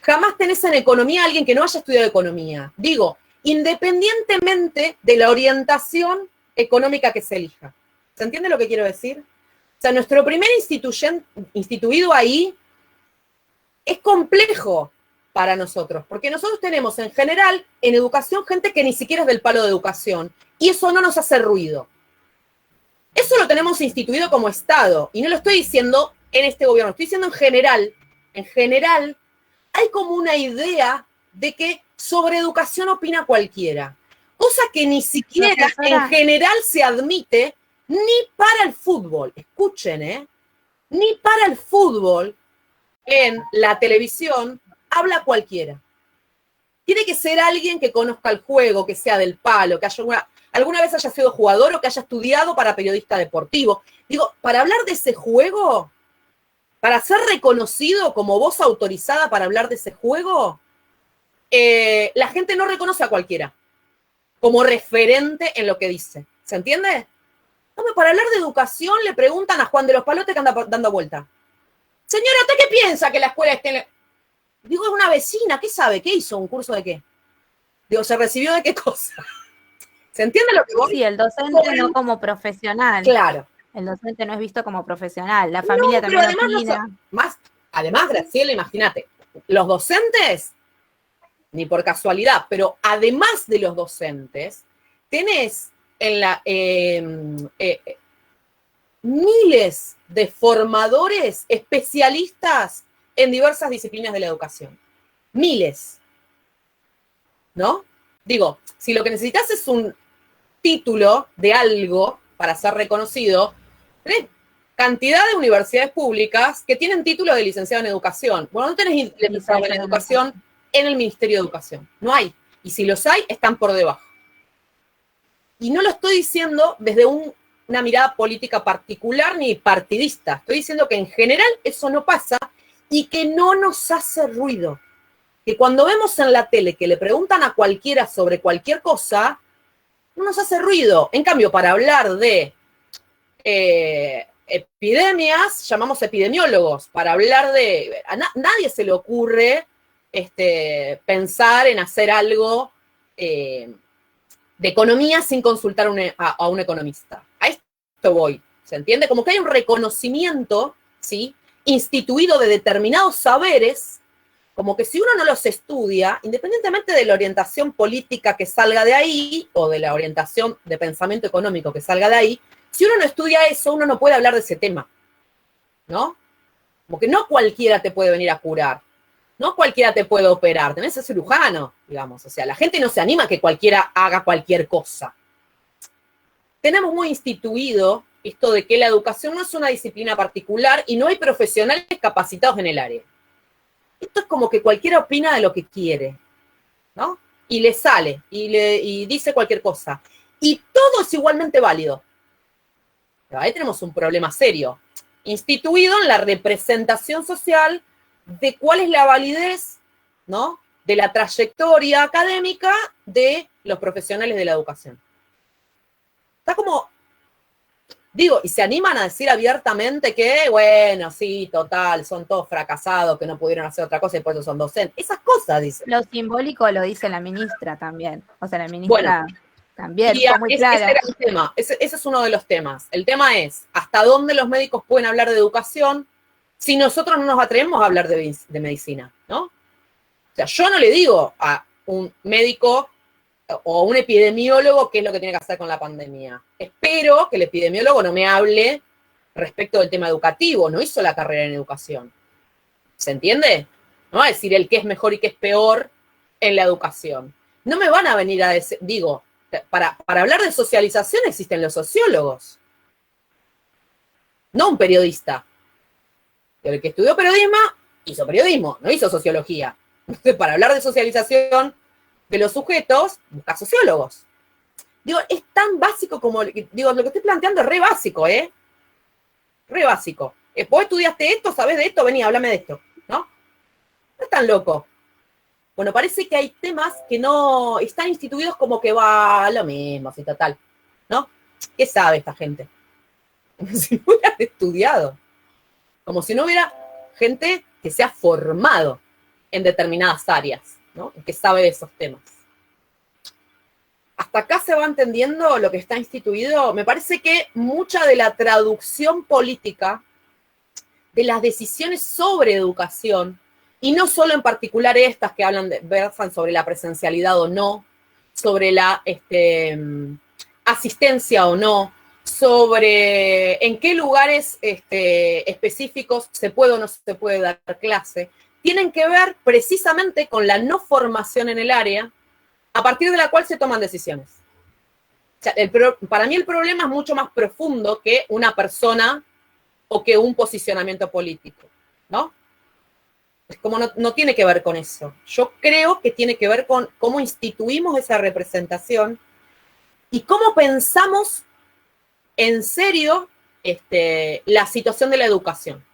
Jamás tenés en economía a alguien que no haya estudiado economía. Digo, independientemente de la orientación económica que se elija. ¿Se entiende lo que quiero decir? O sea, nuestro primer instituido ahí es complejo para nosotros, porque nosotros tenemos en general en educación gente que ni siquiera es del palo de educación, y eso no nos hace ruido. Eso lo tenemos instituido como Estado, y no lo estoy diciendo en este gobierno, estoy diciendo en general, hay como una idea de que sobre educación opina cualquiera, cosa que ni siquiera en general se admite ni para el fútbol. Escuchen, ni para el fútbol en la televisión habla cualquiera. Tiene que ser alguien que conozca el juego, que sea del palo, que alguna vez haya sido jugador o que haya estudiado para periodista deportivo. Digo, para hablar de ese juego, para ser reconocido como voz autorizada para hablar de ese juego, la gente no reconoce a cualquiera como referente en lo que dice. ¿Se entiende? Para hablar de educación le preguntan a Juan de los Palotes que anda dando vuelta. Señora, ¿usted qué piensa que la escuela esté Digo, es una vecina, ¿qué sabe? ¿Qué hizo? ¿Un curso de qué? Digo, ¿se recibió de qué cosa? ¿Se entiende lo que vos? Sí, el docente no como profesional. Claro. El docente no es visto como profesional. La familia también opina. Además, Graciela, imagínate, los docentes, ni por casualidad, pero además de los docentes, tenés miles de formadores especialistas en diversas disciplinas de la educación. Miles. ¿No? Digo, si lo que necesitas es un título de algo para ser reconocido, tenés cantidad de universidades públicas que tienen título de licenciado en educación. Bueno, no tenés licenciado en educación en el Ministerio de Educación. No hay. Y si los hay, están por debajo. Y no lo estoy diciendo desde una mirada política particular ni partidista. Estoy diciendo que en general eso no pasa y que no nos hace ruido. Que cuando vemos en la tele que le preguntan a cualquiera sobre cualquier cosa, no nos hace ruido. En cambio, para hablar de epidemias, llamamos epidemiólogos. Para hablar de... A nadie se le ocurre pensar en hacer algo de economía sin consultar a un economista. A esto voy, ¿se entiende? Como que hay un reconocimiento, ¿sí?, instituido de determinados saberes, como que si uno no los estudia, independientemente de la orientación política que salga de ahí, o de la orientación de pensamiento económico que salga de ahí, si uno no estudia eso, uno no puede hablar de ese tema, ¿no? Como que no cualquiera te puede venir a curar, no cualquiera te puede operar, tenés que ser cirujano, digamos, o sea, la gente no se anima a que cualquiera haga cualquier cosa. Tenemos muy instituido esto de que la educación no es una disciplina particular y no hay profesionales capacitados en el área. esto es como que cualquiera opina de lo que quiere, ¿no? Y le sale, y dice cualquier cosa. Y todo es igualmente válido. Pero ahí tenemos un problema serio, instituido en la representación social de cuál es la validez, ¿no?, de la trayectoria académica de los profesionales de la educación. Está como, digo, y se animan a decir abiertamente que, bueno, sí, total, son todos fracasados, que no pudieron hacer otra cosa y por eso son docentes. Esas cosas, dicen. Lo simbólico lo dice la ministra también. O sea, la ministra también fue muy clara. Ese era el tema, ese es uno de los temas. El tema es, ¿hasta dónde los médicos pueden hablar de educación si nosotros no nos atrevemos a hablar de medicina, ¿no? O sea, yo no le digo a un médico o a un epidemiólogo qué es lo que tiene que hacer con la pandemia. Espero que el epidemiólogo no me hable respecto del tema educativo, no hizo la carrera en educación. ¿Se entiende? No va a decir el qué es mejor y qué es peor en la educación. No me van a venir a decir, digo, para hablar de socialización existen los sociólogos, no un periodista. El que estudió periodismo hizo periodismo, no hizo sociología. Entonces, para hablar de socialización de los sujetos, busca sociólogos. Digo, es tan básico como, digo, lo que estoy planteando es re básico, ¿eh? Re básico. Vos estudiaste esto, sabés de esto, vení, háblame de esto, ¿no? No es tan loco. Bueno, parece que hay temas que no están instituidos como que va lo mismo, así total, ¿no? ¿Qué sabe esta gente? Como si no hubieran estudiado. Como si no hubiera gente que se ha formado en determinadas áreas, ¿no? Que sabe de esos temas. Hasta acá se va entendiendo lo que está instituido. Me parece que mucha de la traducción política de las decisiones sobre educación, y no solo en particular estas que versan sobre la presencialidad o no, sobre la asistencia o no, sobre en qué lugares específicos se puede o no se puede dar clase, tienen que ver precisamente con la no formación en el área, a partir de la cual se toman decisiones. O sea, para mí el problema es mucho más profundo que una persona o que un posicionamiento político, ¿no? Es como no tiene que ver con eso. Yo creo que tiene que ver con cómo instituimos esa representación y cómo pensamos en serio la situación de la educación.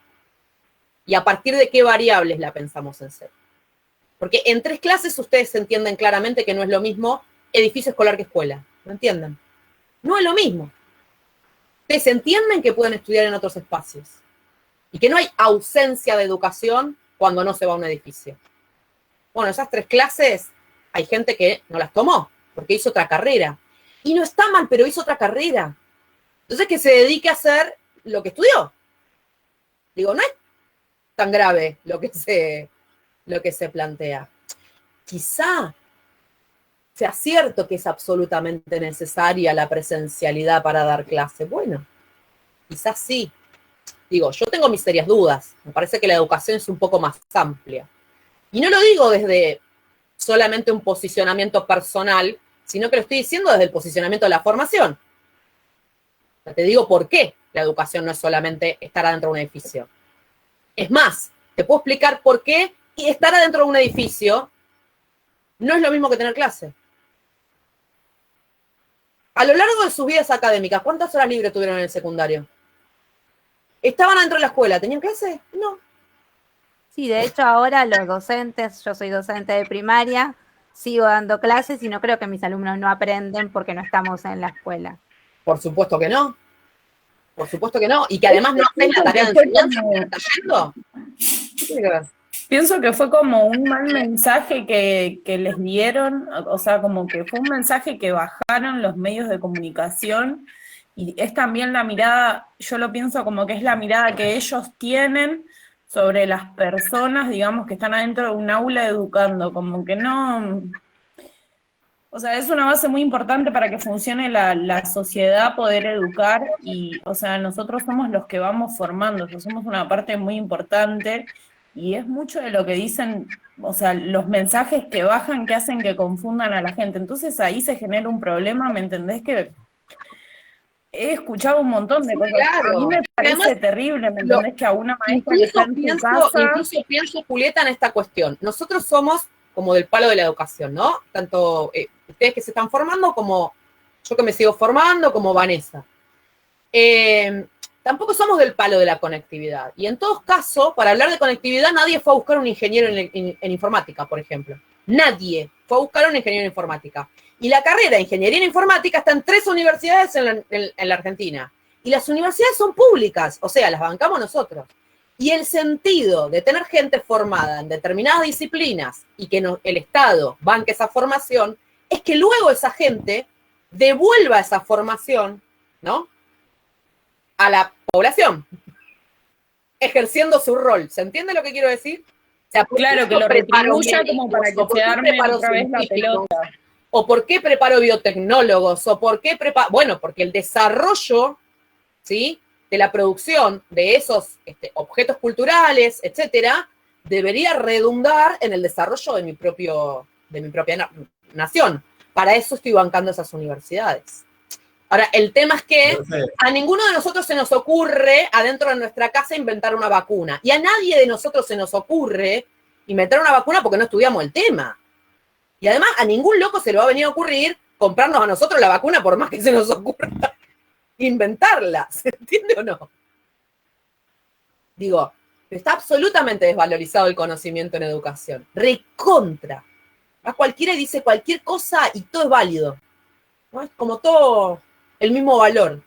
Y a partir de qué variables la pensamos en serio. Porque en 3 clases ustedes entienden claramente que no es lo mismo edificio escolar que escuela. ¿Lo entienden? No es lo mismo. Ustedes entienden que pueden estudiar en otros espacios. Y que no hay ausencia de educación cuando no se va a un edificio. Bueno, esas 3 clases, hay gente que no las tomó, porque hizo otra carrera. Y no está mal, pero hizo otra carrera. Entonces que se dedique a hacer lo que estudió. Digo, no es tan grave lo que se plantea. Quizá sea cierto que es absolutamente necesaria la presencialidad para dar clase. Bueno, quizás sí. Digo, yo tengo mis serias dudas. Me parece que la educación es un poco más amplia. Y no lo digo desde solamente un posicionamiento personal, sino que lo estoy diciendo desde el posicionamiento de la formación. O sea, te digo por qué la educación no es solamente estar adentro de un edificio. Es más, te puedo explicar por qué estar adentro de un edificio no es lo mismo que tener clase. A lo largo de sus vidas académicas, ¿cuántas horas libres tuvieron en el secundario? ¿Estaban adentro de la escuela? ¿Tenían clase? No. Sí, de hecho ahora los docentes, yo soy docente de primaria, sigo dando clases y no creo que mis alumnos no aprenden porque no estamos en la escuela. Por supuesto que no. Por supuesto que no. Y que además no hacen la tarea de enseñanza. ¿Está yendo? ¿Qué tiene que ver? Pienso que fue como un mal mensaje que les dieron, o sea, como que fue un mensaje que bajaron los medios de comunicación, y es también la mirada, yo lo pienso como que es la mirada que ellos tienen sobre las personas, digamos, que están adentro de un aula educando, como que no... O sea, es una base muy importante para que funcione la sociedad, poder educar, y, o sea, nosotros somos los que vamos formando, o sea, somos una parte muy importante, y es mucho de lo que dicen, o sea, los mensajes que bajan que hacen que confundan a la gente. Entonces ahí se genera un problema, ¿me entendés? Que he escuchado un montón de cosas. Claro. A mí me parece Además, terrible, ¿me entendés? Que a una maestra que está en su casa... Incluso pienso, Julieta, en esta cuestión. Nosotros somos como del palo de la educación, ¿no? Tanto ustedes que se están formando como yo que me sigo formando, como Vanessa. Tampoco somos del palo de la conectividad. Y en todos casos, para hablar de conectividad, nadie fue a buscar un ingeniero en informática, por ejemplo. Nadie fue a buscar un ingeniero en informática. Y la carrera de ingeniería en informática está en 3 universidades en la Argentina. Y las universidades son públicas, o sea, las bancamos nosotros. Y el sentido de tener gente formada en determinadas disciplinas y que el Estado banque esa formación es que luego esa gente devuelva esa formación, ¿no?, a la población, ejerciendo su rol. ¿Se entiende lo que quiero decir? O sea, claro, que lo retribuya como para que se arme otra vez la pelota. ¿O por qué preparo biotecnólogos? ¿O por qué bueno, porque el desarrollo, ¿sí?, de la producción de esos objetos culturales, etcétera, debería redundar en el desarrollo de mi propia nación. Para eso estoy bancando esas universidades. Ahora, el tema es que a ninguno de nosotros se nos ocurre, adentro de nuestra casa, inventar una vacuna. Y a nadie de nosotros se nos ocurre inventar una vacuna porque no estudiamos el tema. Y además, a ningún loco se le va a venir a ocurrir comprarnos a nosotros la vacuna por más que se nos ocurra inventarla. ¿Se entiende o no? Digo, está absolutamente desvalorizado el conocimiento en educación. Recontra. A cualquiera dice cualquier cosa y todo es válido. ¿No? Es como todo el mismo valor.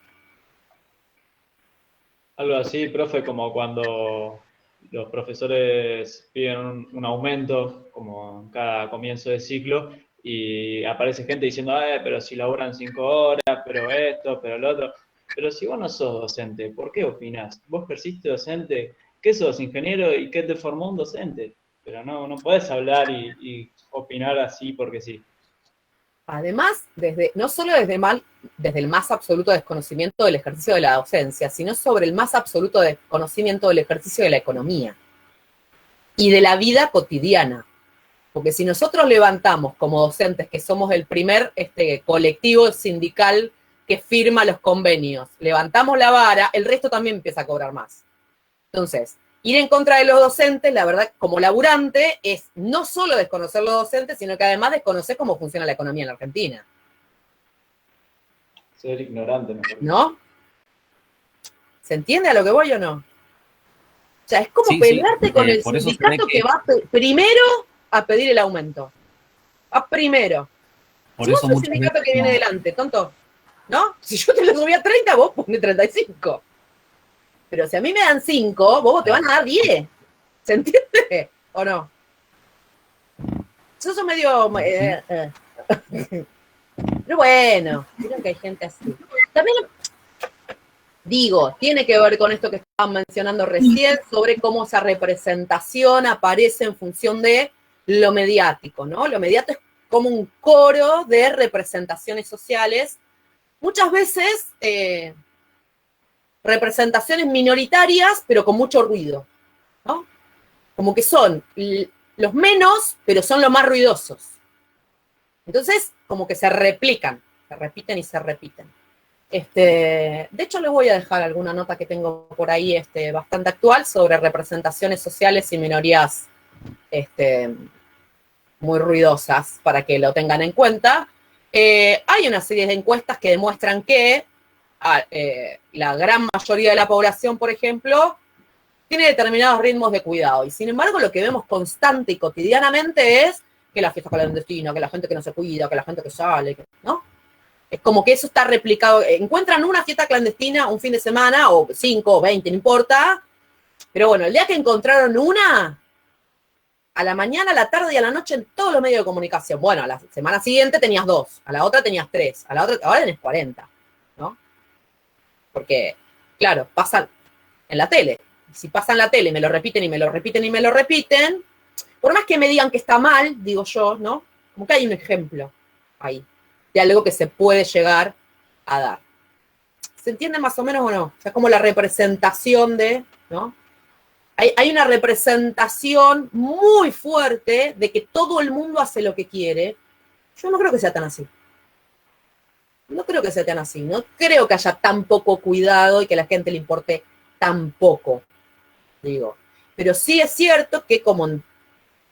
Algo así, profe, como cuando los profesores piden un aumento, como en cada comienzo de ciclo, y aparece gente diciendo, pero si laburan 5 horas, pero esto, pero lo otro. Pero si vos no sos docente, ¿por qué opinás? Vos ejerciste docente, ¿qué sos, ingeniero y qué te formó un docente? Pero no podés hablar y opinar así porque sí. Además, no solo desde el más absoluto desconocimiento del ejercicio de la docencia, sino sobre el más absoluto desconocimiento del ejercicio de la economía y de la vida cotidiana. Porque si nosotros levantamos como docentes, que somos el primer colectivo sindical que firma los convenios, levantamos la vara, el resto también empieza a cobrar más. Entonces, ir en contra de los docentes, la verdad, como laburante, es no solo desconocer los docentes, sino que además desconocer cómo funciona la economía en la Argentina. Ser ignorante, ¿no? ¿Se entiende a lo que voy o no? O sea, es como pelearte con el sindicato que va primero a pedir el aumento. Va primero. Si vos sos el sindicato que viene delante, tonto, ¿no? Si yo te lo subí a 30, vos pones 35. Pero si a mí me dan 5, vos te van a dar 10. ¿Se entiende? ¿O no? Yo soy medio... Pero bueno, creo que hay gente así. También, digo, tiene que ver con esto que estaban mencionando recién, sobre cómo esa representación aparece en función de lo mediático, ¿no? Lo mediático es como un coro de representaciones sociales, muchas veces... representaciones minoritarias, pero con mucho ruido, ¿no? Como que son los menos, pero son los más ruidosos. Entonces, como que se replican, se repiten y se repiten. De hecho, les voy a dejar alguna nota que tengo por ahí bastante actual sobre representaciones sociales y minorías muy ruidosas, para que lo tengan en cuenta. Hay una serie de encuestas que demuestran que la gran mayoría de la población, por ejemplo, tiene determinados ritmos de cuidado. Y sin embargo, lo que vemos constante y cotidianamente es que la fiesta clandestina, que la gente que no se cuida, que la gente que sale, ¿no? Es como que eso está replicado. Encuentran una fiesta clandestina un fin de semana, o 5 o 20, no importa. Pero bueno, el día que encontraron una, a la mañana, a la tarde y a la noche en todos los medios de comunicación. Bueno, a la semana siguiente tenías 2, a la otra tenías 3, a la otra, ahora tenés 40, ¿no? Porque, claro, pasan en la tele. Si pasan la tele, me lo repiten y me lo repiten y me lo repiten, por más que me digan que está mal, digo yo, ¿no? Como que hay un ejemplo ahí de algo que se puede llegar a dar. ¿Se entiende más o menos o no? O sea, como la representación ¿no? Hay una representación muy fuerte de que todo el mundo hace lo que quiere. Yo no creo que sea tan así. No creo que sea tan así, no creo que haya tan poco cuidado y que a la gente le importe tan poco, digo. Pero sí es cierto que como en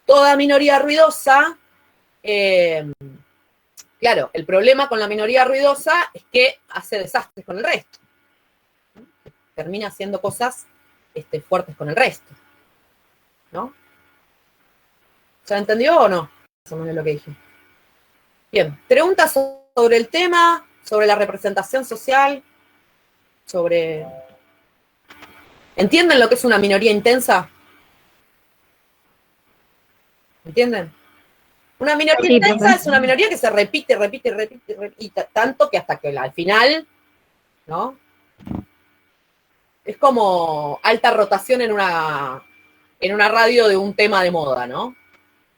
toda minoría ruidosa, claro, el problema con la minoría ruidosa es que hace desastres con el resto. Termina haciendo cosas fuertes con el resto, ¿no? ¿Se entendió o no? Eso no es lo que dije. Bien, preguntas sobre el tema, sobre la representación social, sobre... ¿Entienden lo que es una minoría intensa? ¿Entienden? Una minoría intensa es una minoría que se repite, tanto que hasta que al final, ¿no? Es como alta rotación en una radio de un tema de moda, ¿no?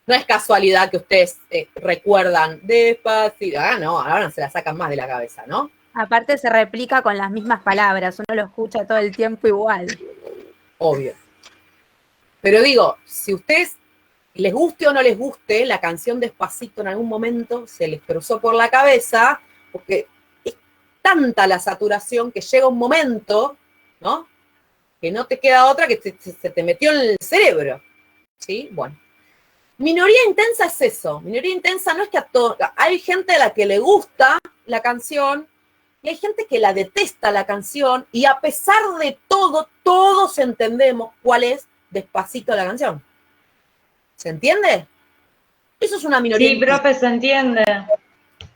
No es casualidad que ustedes recuerdan Despacito, no, ahora no se la sacan más de la cabeza, ¿no? Aparte se replica con las mismas palabras, uno lo escucha todo el tiempo igual. Obvio. Pero digo, si ustedes les guste o no les guste, la canción Despacito en algún momento se les cruzó por la cabeza, porque es tanta la saturación que llega un momento, ¿no? Que no te queda otra que se te metió en el cerebro, ¿sí? Bueno. Minoría intensa es eso. Minoría intensa no es que a todos... Hay gente a la que le gusta la canción y hay gente que la detesta la canción y a pesar de todo, todos entendemos cuál es Despacito la canción. ¿Se entiende? Eso es una minoría. Sí, profe, se entiende.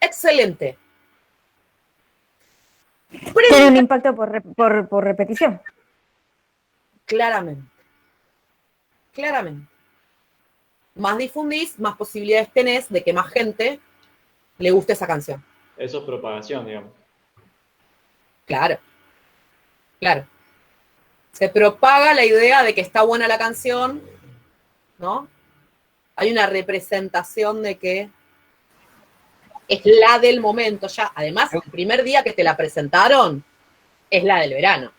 Excelente. Tiene un impacto por repetición. Claramente. Claramente. Más difundís, más posibilidades tenés de que más gente le guste esa canción. Eso es propagación, digamos. Claro. Claro. Se propaga la idea de que está buena la canción, ¿no? Hay una representación de que es la del momento ya. Además, el primer día que te la presentaron es la del verano.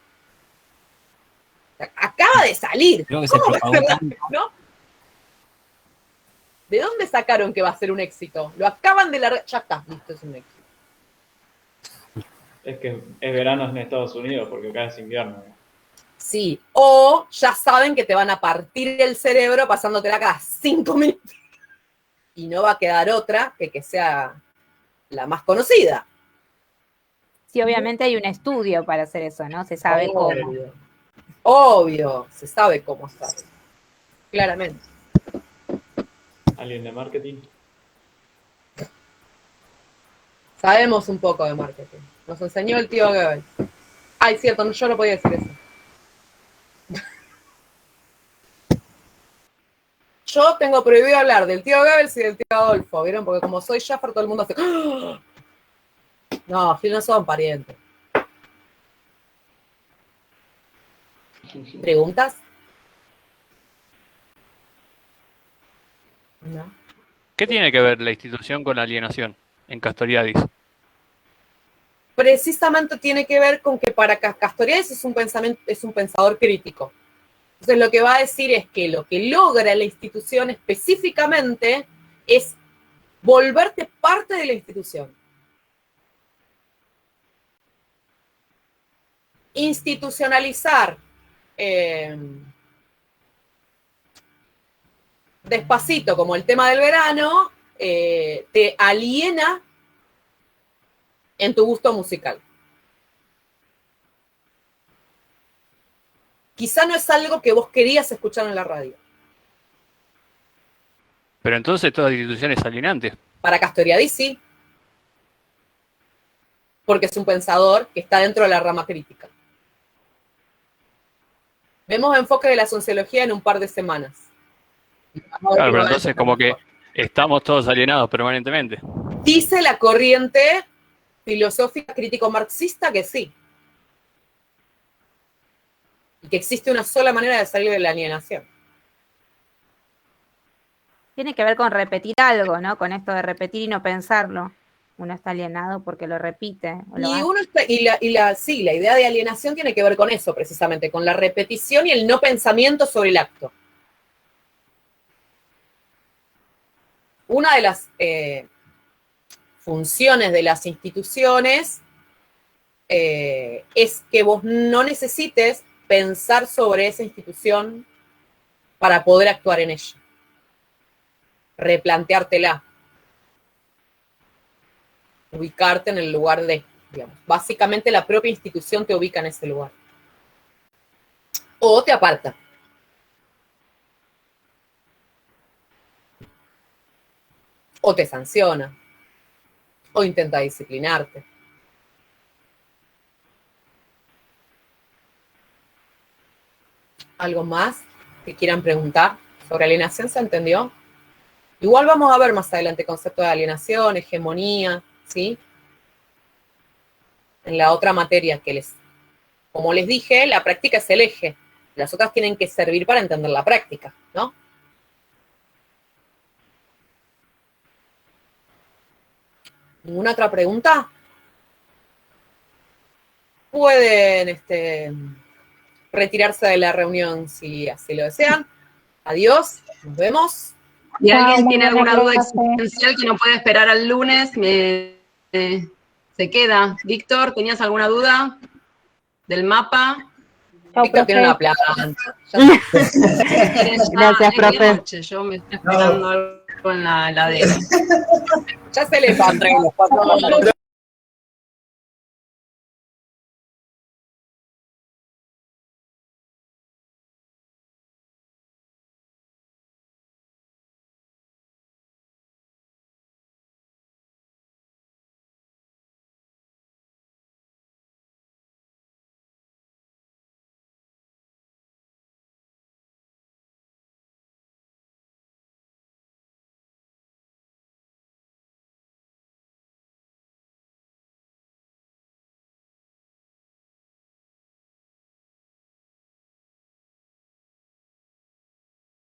Acaba de salir. Creo que se propagó tanto. ¿No? ¿De dónde sacaron que va a ser un éxito? Lo acaban de largar. Ya está, listo, es un éxito. Es que es verano en Estados Unidos, porque acá es invierno. Sí, o ya saben que te van a partir el cerebro pasándotela cada 5 minutos. Y no va a quedar otra que sea la más conocida. Sí, obviamente hay un estudio para hacer eso, ¿no? Se sabe cómo. Obvio, se sabe cómo sabe. Claramente. ¿Alguien de marketing? Sabemos un poco de marketing. Nos enseñó el tío Goebbels. Ay, cierto, no, yo no podía decir eso. Yo tengo prohibido hablar del tío Goebbels y del tío Adolfo, ¿vieron? Porque como soy Schaffer, todo el mundo hace... ¡Ah! No, Gil, no son parientes. ¿Preguntas? No. ¿Qué tiene que ver la institución con la alienación en Castoriadis? Precisamente tiene que ver con que para Castoriadis es un pensador crítico. Entonces lo que va a decir es que lo que logra la institución específicamente es volverte parte de la institución. Institucionalizar Despacito como el tema del verano te aliena en tu gusto musical. Quizá no es algo que vos querías escuchar en la radio. Pero entonces toda institución es alienante. Para Castoriadis sí. Porque es un pensador que está dentro de la rama crítica. Vemos enfoque de la sociología en un par de semanas. Claro, pero entonces como que estamos todos alienados permanentemente. Dice la corriente filosófica crítico-marxista que sí. Y que existe una sola manera de salir de la alienación. Tiene que ver con repetir algo, ¿no? Con esto de repetir y no pensarlo. Uno está alienado porque lo repite. Sí, la idea de alienación tiene que ver con eso, precisamente, con la repetición y el no pensamiento sobre el acto. Una de las funciones de las instituciones es que vos no necesites pensar sobre esa institución para poder actuar en ella. Replanteártela. Ubicarte en el lugar de, digamos. Básicamente la propia institución te ubica en ese lugar. O te aparta. O te sanciona. O intenta disciplinarte. ¿Algo más que quieran preguntar sobre alienación? ¿Se entendió? Igual vamos a ver más adelante concepto de alienación, hegemonía, ¿sí? En la otra materia que como les dije, la práctica es el eje. Las otras tienen que servir para entender la práctica, ¿no? ¿Ninguna otra pregunta? Pueden retirarse de la reunión si así lo desean. Adiós, nos vemos. Si alguien tiene alguna duda existencial que no puede esperar al lunes, se queda. Víctor, ¿tenías alguna duda del mapa? Víctor tiene una plancha. Gracias, profe. Yo me estoy esperando algo en la heladera. Ya se le pasó.